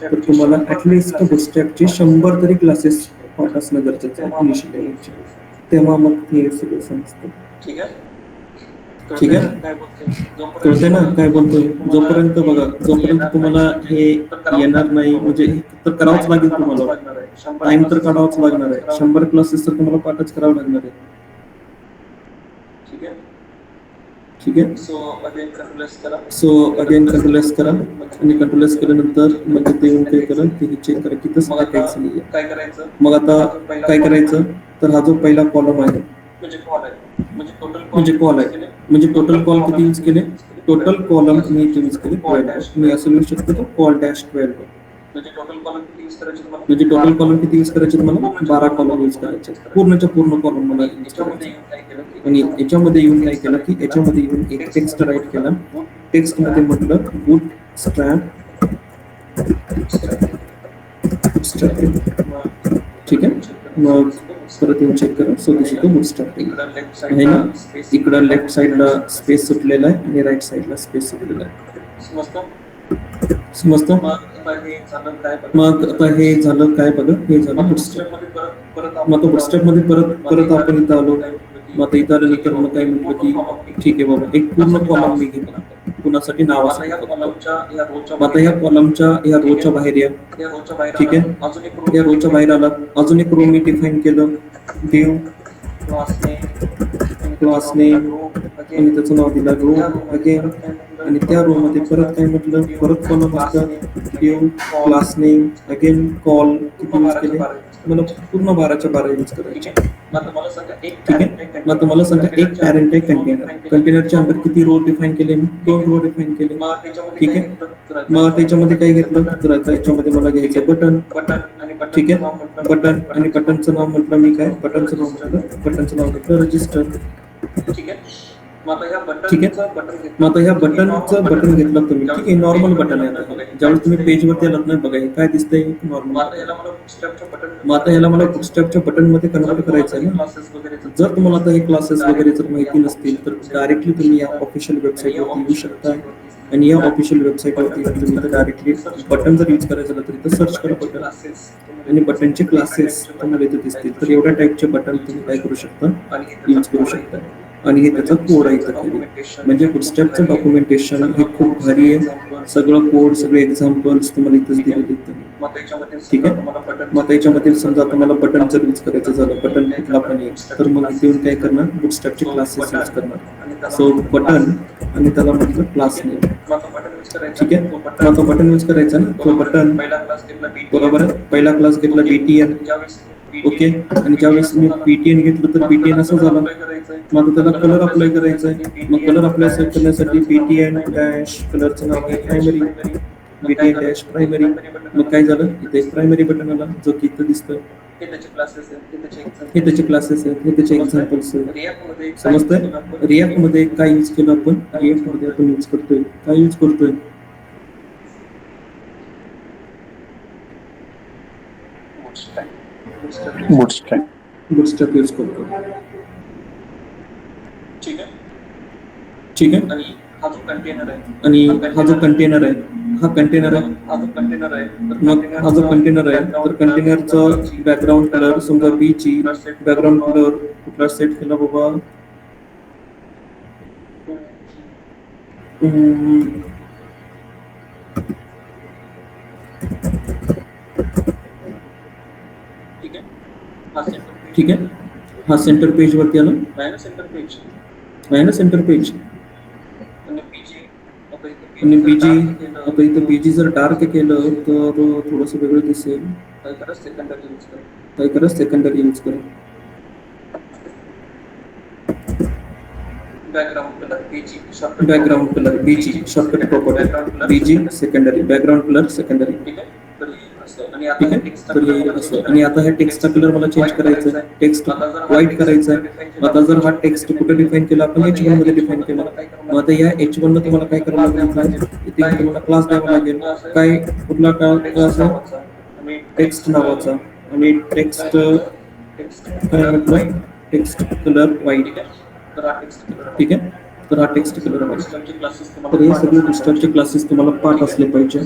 तर तुम्हाला ऍटलिस्ट बुटस्ट्रॅपचे 100 तरी क्लासेस पाठ असणं गरजेचं आहे इनिशियल लेवलचे, तेव्हा मग हे सगळं समजतं. ठीक आहे. कळतंय ना काय बोलतोय. जोपर्यंत बघा, जोपर्यंत तुम्हाला हे येणार नाही, म्हणजे तर करावंच लागेल तुम्हाला, टाइम तर काढावाच लागणार आहे. 100 क्लासेस तर तुम्हाला पाठच करावं लागणार आहे. ठीक आहे. सो अगेन कंट्रोलेस करा, आणि कंट्रोलेस केल्यानंतर मग ते येऊन काय करा, ते चेक करा की तसं टाकायचं नाहीये. मग आता काय करायचं, तर हा जो पहिला कॉलम आहे, म्हणजे कॉल आहे, म्हणजे टोटल कॉल किती यूज केले, टोटल कॉलम मी इथे यूज केले 12. मी असं लिहू शकतो तो कॉल डॅश 12. म्हणजे टोटल कॉलम किती यूज करायचे तुम्हाला 12 कॉलम यूज करायचे, पूर्णच्या पूर्ण कॉलम मला यूज करायचे. आणि याच्यामध्ये येऊन काय केलं की याच्यामध्ये येऊन एक टेक्स्ट राईट केला. टेक्स्ट मध्ये म्हटलं बूट स्ट्रॅप, ठीक आहे. मग परत येऊन चेक करा. सो दिस इज द बूटस्ट्रॅपिंग आहे ना. इकडं लेफ्ट साइडला स्पेस सुटलेला आहे आणि राईट साइडला स्पेस सुटलेला आहे. समजतं. मग आता हे झालं काय बघा, हे झालं बूटस्ट्रॅप. मग तो बूटस्ट्रॅप मध्ये परत आपण इथं आलो. मग आता इथं आल्यानंतर मग काय म्हटलं की ठीक आहे बाबा एक पूर्ण कॉलम मी घेतला कुणासाठी नावासाठी. मग आता ह्या कॉलमच्या ह्या रोच्या बाहेर या, ठीक आहे. या रोच्या बाहेर आला, अजून एक रो मी डिफाईन केलं, देव क्लास नेम आणि त्याचं नाव दिलं रो अगेन. आणि त्या रो मध्ये परत काय म्हटलं, परत कॉलम असतं देव क्लास नेम अगेन कॉल. किती यूज केले, मला पूर्ण 12च्या 12 यूज करायचे, ठीक आहे. मग तुम्हाला सांगा एक पॅरेंट आहे कंटेनर. कंटेनरच्या अंदर किती रो डिफाईन केले मी, 2 रो डिफाईन केले, ठीक आहे. मग त्याच्यामध्ये काय घेतलं तर आता याच्यामध्ये मला घ्यायचं बटन, ठीक आहे. बटन आणि बटनचं नाव म्हटलं मी काय, बटनचं नाव घेतलं रजिस्टर, ठीक आहे. मग आता ह्या बटनचं बटन घेतलं तुम्ही, ठीक आहे. नॉर्मल बटन आहे. आता ज्यावेळेस तुम्ही पेजवरती आलात नाही बघा, काय दिसतंय नॉर्मल. मग आता ह्याला मला बुटस्ट्रॅपच्या बटन मध्ये कन्वर्ट करायचं आहे ना. जर तुम्हाला आता हे क्लासेस वगैरे जर माहिती नसतील तर डायरेक्टली तुम्ही या ऑफिशियल वेबसाईटवरती येऊ शकता. आणि या ऑफिशियल वेबसाईटवरती तुम्ही डायरेक्टली बटन जर यूज करायचं झालं तर इथं सर्च करा बटन आणि बटनचे क्लासेस तुम्हाला इथे दिसतील. तर एवढ्या टाईपचे बटन तुम्ही काय करू शकता, यूज करू शकता. आणि हे त्याचा कोड आहे इथं खाली. म्हणजे बुटस्ट्रॅपचं डॉक्युमेंटेशन हे खूप भारी आहे. सगळं कोड, सगळे एक्झाम्पल्स तुम्हाला इथंच दिलेले आहेत, ठीक आहे. मग त्याच्यामध्ये समजा तुम्हाला बटन जर यूज करायचं झालं, बटन कुठला पण येईल, तर मग इथे येऊन काय करणार, बुटस्ट्रॅपचे क्लासेस यूज करणार. सो बटन आणि त्याला म्हटलं क्लास नेम, ठीक आहे. मग तो बटन यूज करायचा ना, तो बटन बरोबर आहे. पहिला क्लास घेतला BTN, ओके. आणि ज्यावेळेस मी BTN घेतलं तर BTN असं झालं. मग त्याला कलर अप्लाय करायचा आहे. मग कलर अप्लाय करण्यासाठी BTN डॅश कलरचं नाव आहे प्रायमरी, BTN डॅश प्रायमरी. मग काय झालं, इथे एक प्रायमरी बटन आला जो की इथं दिसतं. हे त्याचे क्लासेस आहेत, हे त्याचे एक्झाम्पल्स आहेत. समजतंय. रिॲक्ट मध्ये काय यूज केलं आपण, रिॲक्ट मध्ये आपण यूज करतोय, काय यूज करतोय, बुटस्ट्रॅप यूज करतो, ठीक आहे. आणि हा जो कंटेनर आहे, हा कंटेनर आहे. मग हा जो कंटेनर आहे तर कंटेनरचा बॅकग्राऊंड कलर समजा BG बॅकग्राऊंड कलर कुठला सेट केला बाबा, ठीक आहे. हा सेंटर पेज वरती आला आहे ना, सेंटर पेज. आणि BG आता इथं BG जर डार्क केलं तर थोडंसं वेगळं दिसेल. काय करा सेकंडरी यूज करा. Background colour BG shortcut property BG secondary, background colour secondary, ठीक आहे. तर हे असं. आणि आता ह्या टेक्स्टचा कलर मला चेंज करायचा आहे, टेक्स्ट व्हाईट करायचा आहे. आता जर हा टेक्स्ट कुठे डिफाईन केला आपण, H1 मध्ये डिफाईन केला. मग आता या H1 ला तुम्हाला काय करावं लागेल, इथे तुम्हाला क्लास द्यावा लागेल. काय, कुठला क्लास आहे, टेक्स्ट नावाचा. आणि टेक्स्ट काय म्हटलं, टेक्स्ट कलर व्हाईट, ठीक आहे. तर हा टेक्स्ट कलर व्हाईट. तर हे सगळे बुटस्ट्रॅपचे क्लासेस तुम्हाला पाठ असले पाहिजे,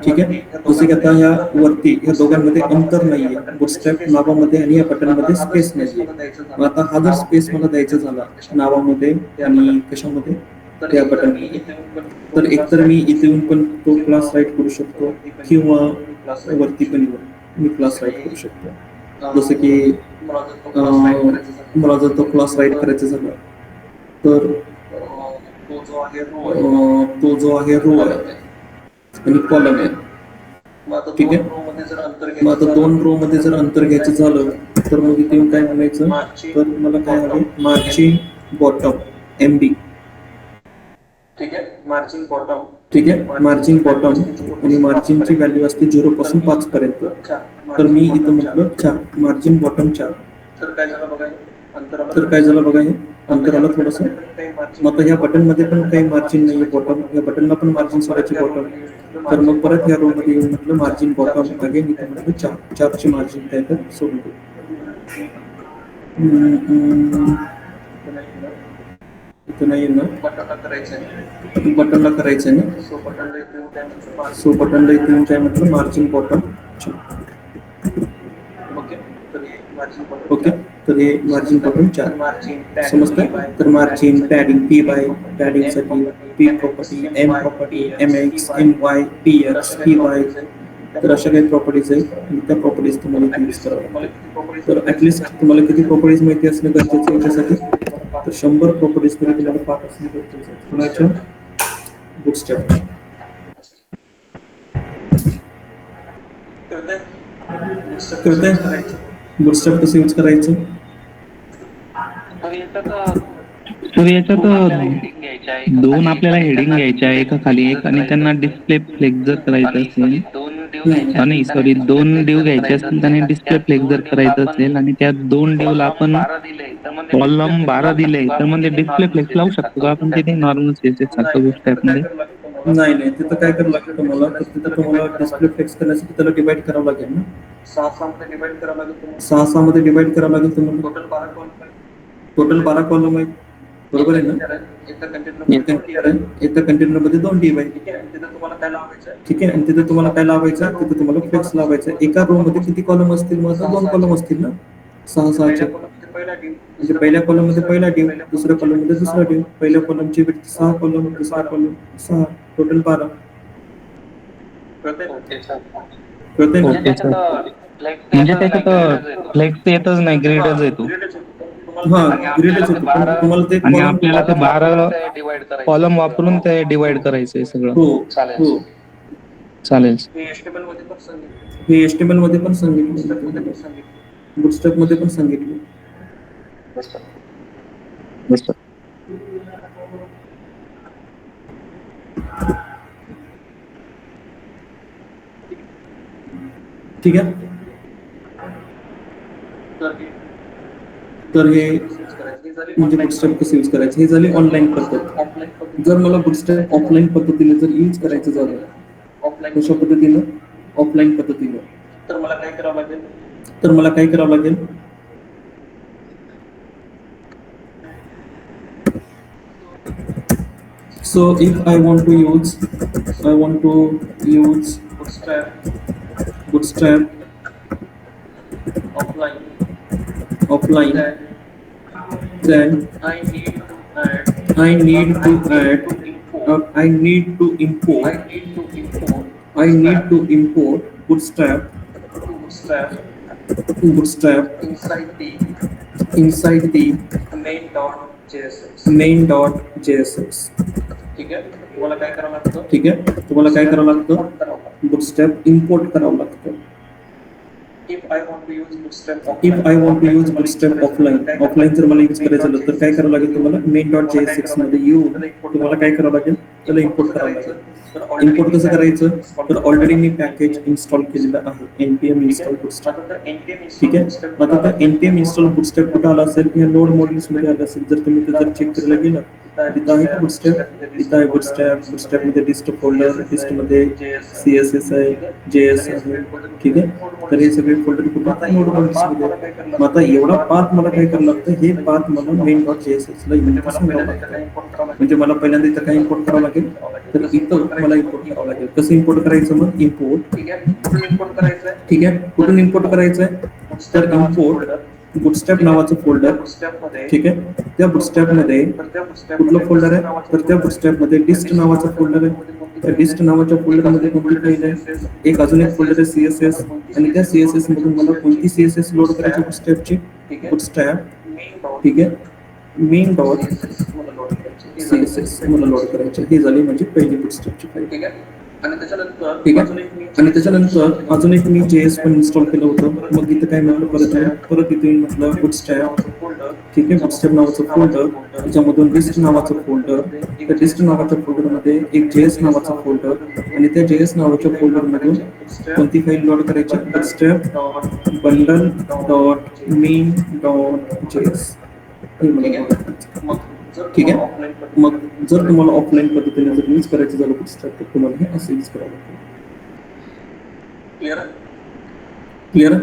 ठीक आहे. जसे की आता ह्या वरती ह्या दोघांमध्ये अंतर नाहीये, बुटस्ट्रॅप नावामध्ये आणि या बटनमध्ये स्पेस नाहीये. मग आता हा जर स्पेस मला द्यायचा झाला नावामध्ये आणि कशामध्ये, त्या बटन, तर एकतर मी इथे येऊन पण तो क्लास राईट करू शकतो किंवा वरती पण मी क्लास राईट करू शकतो. जसं की मला जर तो क्लास राईट करायचा झाला तर तो जो आहे रो आहे आणि कॉलम आहे, ठीक आहे. मग आता 2 रो मध्ये जर अंतर घ्यायचं झालं तर मग इथे काय म्हणायचं, तर मला काय हवे, मार्जिन बॉटम, MB. ठीक आहे, मार्जिन बॉटम. ठीक आहे, मार्जिन बॉटम आणि मार्जिनची व्हॅल्यू असते 0 पासून 5 पर्यंत. तर मी इथं म्हटलं 4, मार्जिन बॉटम 4. तर काय झालं बघा, हे अंतराला थोडंसं. मग आता ह्या बटनमध्ये पण काही मार्जिन नाही आहे बॉटम, या बटनला पण मार्जिन सोडायची बॉटम. तर मग परत ह्या रोमध्ये येऊन म्हटलं मार्जिन बॉटम अगेन इथं म्हटलं 4ची मार्जिन काय तर सोडून देऊ. इथं नाही ना, बटनला करायचं आहे ना. सो बटनला इथे येऊन काय म्हटलं मार्जिन बॉटम. ओके, तर हे मार्जिन बॉटम 4 समजतं. तर मार्जिन पॅडिंग P बाय पॅडिंगसाठी P property, M property, MX, MY, PX, PY. तर अशा काही प्रॉपर्टीज आहेत आणि त्या प्रॉपर्टीज तुम्हाला इथे यूज कराव्या. तर ॲटलिस्ट तुम्हाला किती प्रॉपर्टीज माहिती असणं गरजेचं आहे याच्यासाठी. तर 100 प्रॉपर्टीज तरी तुम्हाला पाठ असणं गरजेचं आहे. कुणाच्या बुटस्ट्रॅप. कळतंय बुटस्ट्रॅप कसं यूज करायचं. तर याच्यात 2 आपल्याला हेडिंग घ्यायच्या आहे, एका खाली एक, आणि त्यांना डिस्प्ले फ्लेक्स जर करायचं असेल, नाही सॉरी 2 डिव घ्यायचे असतील त्याने डिस्प्ले फ्लेक्स जर करायचं असेल आणि त्या 2 डिवला आपण कॉलम 12 दिले तर म्हणजे डिस्प्ले फ्लेक्स लावू शकतो का आपण तिथे नॉर्मल CSS सारखं बुटस्ट्रॅपमध्ये. नाही तिथं काय करावं लागतं तुम्हाला. तर तिथं तुम्हाला डिस्प्ले फ्लेक्स करण्यासाठी त्याला डिवाइड करावं लागेल ना. 6 मध्ये डिवाइड करावं लागेल तुम्हाला. टोटल 12 कॉलम आहेत, बरोबर आहे ना. एका कंटेनर मध्ये 2 डिव आहे. ठीक आहे, आणि तिथं तुम्हाला काय लावायचं, तिथं तुम्हाला फ्लेक्स लावायचं. एका रो मध्ये किती कॉलम असतील, मग आता 2 कॉलम असतील ना, 6 म्हणजे पहिल्या कॉलम मध्ये पहिला डिव, दुसऱ्या कॉलम मध्ये दुसरा डिव. पहिल्या कॉलमची विड्थ 6 कॉलम, दुसऱ्या कॉलम 6, टोटल 12. कळतंय ना. म्हणजे त्याच्यात फ्लेक्स येतच नाही, ग्रिडच येतो. ग्रिडच येतो. तुम्हाला ते आणि आपल्याला ते 12 कॉलम वापरून ते डिवाइड करायचंय सगळं. हो चालेल. हे HTML मध्ये पण सांगितलं, बुटस्ट्रॅप मध्ये पण सांगितलं. ठीक आहे. तर हे म्हणजे बुटस्ट्रॅप कसं यूज करायचं, हे झाले ऑनलाईन पद्धत. जर मला बुटस्ट्रॅप ऑफलाईन पद्धतीने जर यूज करायचं झालं, कशा पद्धतीनं, ऑफलाईन पद्धतीनं, तर मला काय करावं लागेल. So if I want to use bootstrap offline, then I need to import bootstrap inside the main.jsx. ठीक आहे, तुम्हाला काय करावं लागतं, bootstrap import करावं लागतं. If I want to use bootstrap offline जर मला यूज करायचं झालं तर काय करावं लागेल तुम्हाला, main.jsx मध्ये येऊन तुम्हाला काय करावं लागेल, त्याला इम्पोर्ट करावं लागेल. इम्पोर्ट कसं करायचं, तर ऑलरेडी मी पॅकेज इन्स्टॉल केलेलं आहे, npm install bootstrap. ठीक आहे, आता आता npm install bootstrap कुठं आला असेल, या नोड मॉड्यूल्स मध्ये आलं असेल. जर तुम्ही जर चेक करायला गेलं, तिथं आहे का इथं आहे bootstrap मध्ये डिस्ट फोल्डर, डिस्ट मध्ये CSS आहे, JS आहे. ठीक आहे, तर हे सगळे फोल्डर कुठे नोड मॉड्यूल्स मध्ये. मग आता एवढा पाथ मला काय करावं लागतं, हे पाथ मला main.jsx ला इम्पोर्ट करावं लागतं. म्हणजे मला पहिल्यांदा इथं काय इम्पोर्ट करावं लागेल, तर इथं मला इम्पोर्ट करावं लागेल. कसं इम्पोर्ट करायचं, मग इम्पोर्ट. ठीक आहे, कुठून इम्पोर्ट करायचंय, तर इम्पोर्ट बुटस्ट्रॅप नावाचं फोल्डर. ठीक आहे, त्या बुटस्ट्रॅप मध्ये कुठलं फोल्डर आहे, तर त्या बुटस्ट्रॅप मध्ये डिस्ट नावाचं फोल्डर आहे. त्या डिस्ट नावाच्या फोल्डर मध्ये कोणती फाईल आहे, एक अजून एक फोल्डर आहे CSS, आणि त्या CSS मधून मला कोणती CSS लोड करायची, बुटस्ट्रॅपची बुटस्ट्रॅप. ठीक आहे, main.css मला लोड करायचे. हे झाले म्हणजे पहिली बुटस्ट्रॅपची फाईल. आणि त्याच्यानंतर ठीक आहे. आणि त्याच्यानंतर अजून एक मी JS पण इन्स्टॉल केलं होतं. मग इथं काय म्हटलं परत इथे म्हटलं बुटस्ट्रॅप. ठीक आहे, बुटस्ट्रॅप नावाचं फोल्डर, त्याच्यामधून डिस्ट नावाचं फोल्डर, त्या डिस्ट नावाच्या फोल्डरमध्ये एक JS नावाचा फोल्डर, आणि त्या JS नावाच्या फोल्डरमधून कोणती फाईल लोड करायची, Bootstrap bundle dot main dot JS हे मला load करायचं. ठीक आहे. मग जर तुम्हाला ऑफलाईन पद्धतीने जर यूज करायचं झालं बुटस्ट्रॅप, तर तुम्हाला हे असं यूज करावं लागतं. Clear clear?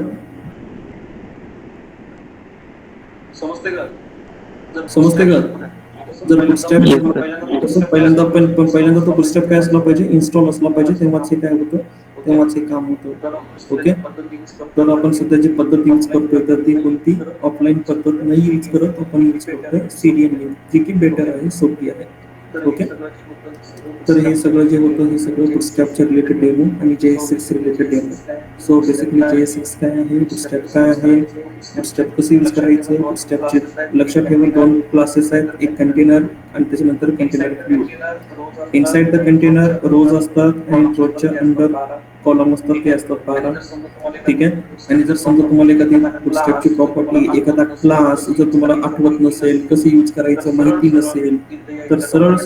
समजते का? जर बुटस्ट्रॅप तसं पहिल्यांदा तो बुटस्ट्रॅप काय असला पाहिजे, इन्स्टॉल असला पाहिजे, तेव्हाच हे काय होतं, तेव्हाच हे काम होतं. ओके. तर आपण सध्या जी पद्धत यूज करतोय तर ती कोणती ऑफलाईन पद्धत नाही यूज करत, आपण यूज करतोय CDM, जी की बेटर आहे, सोपी आहे. ओके. तर हे सगळं जे होतं हे सगळं बुटस्ट्रॅपच्या रिलेटेड डेमो आणि JS6 related demo. So basically JS6 काय आहे, बुटस्ट्रॅप काय आहे, बुटस्ट्रॅप कसं यूज करायचं, बुटस्ट्रॅपचे लक्षात ठेवा 2 क्लासेस आहेत, एक कंटेनर आणि त्याच्यानंतर container view. Inside the container rows असतात आणि रोजच्या अंडर कॉलम असतात, ते असतात 12. ठीक आहे. आणि जर समजा तुम्हाला एखादी बुटस्ट्रॅपची प्रॉपर्टी, एखादा क्लास जर तुम्हाला आठवत नसेल, कसं यूज करायचं माहिती नसेल, तर सरळ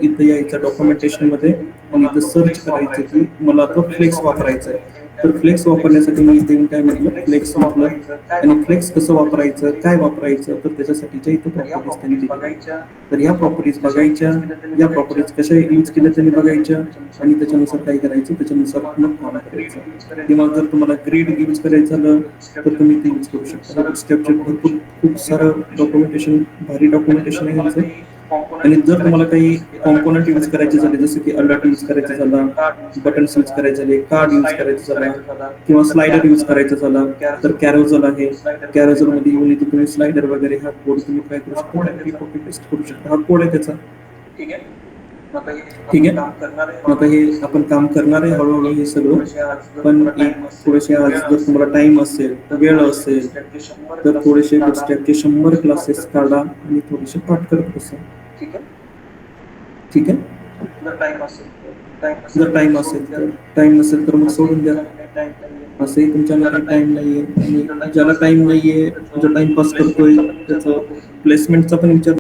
इथं यायचं डॉक्युमेंटेशन मध्ये आणि इथं सर्च करायचं की मला तो फ्लेक्स वापरायचा आहे. तर फ्लेक्स वापरण्यासाठी मी इथे काय म्हटलं, फ्लेक्स म्हटलं, आणि फ्लेक्स कसं वापरायचं, काय वापरायचं, तर त्याच्यासाठीच्या इथं प्रॉपर्टीज त्यांनी दिल्या. तर या प्रॉपर्टीज बघायच्या, या प्रॉपर्टीज कशा यूज केल्या त्यांनी बघायच्या, आणि त्याच्यानुसार काय करायचं, त्याच्यानुसार मग काम करायचं. किंवा जर तुम्हाला ग्रीड यूज करायचं झालं तर तुम्ही ते यूज करू शकता. स्टेपचे भरपूर खूप सारं डॉक्युमेंटेशन, भारी डॉक्युमेंटेशन आहे ह्याचं. आणि जर तुम्हाला काही कॉम्पोनंट यूज करायचे झाले, जसं की अलर्ट यूज करायचा झाला, बटन्स यूज करायचे झाले, कार्ड यूज करायचं झाला, किंवा स्लायडर यूज करायचं झाला, तर कॅरोजल आहे. कॅरोजल मध्ये येऊन इथे तुम्ही स्लायडर वगैरे हा कोड तुम्ही काय करू शकता, कॉपी पेस्ट करू शकता. हा कोड आहे त्याचा. ठीक आहे. आता हे आपण काम करणार आहे हळूहळू हे सगळं. पण थोडेसे आज जर तुम्हाला टाइम असेल, वेळ असेल, तर थोडेसे बुटस्ट्रॅपचे 100 क्लासेस काढा आणि थोडेसे पाठ करत बसा. ठीक आहे. जर टाइम नसेल तर मग सोडून द्या. असंही तुमच्याकडे टाइम नाहीये, आणि ज्याला टाइम नाहीये, जो टाइमपास करतोय त्याचं प्लेसमेंटचा पण विचार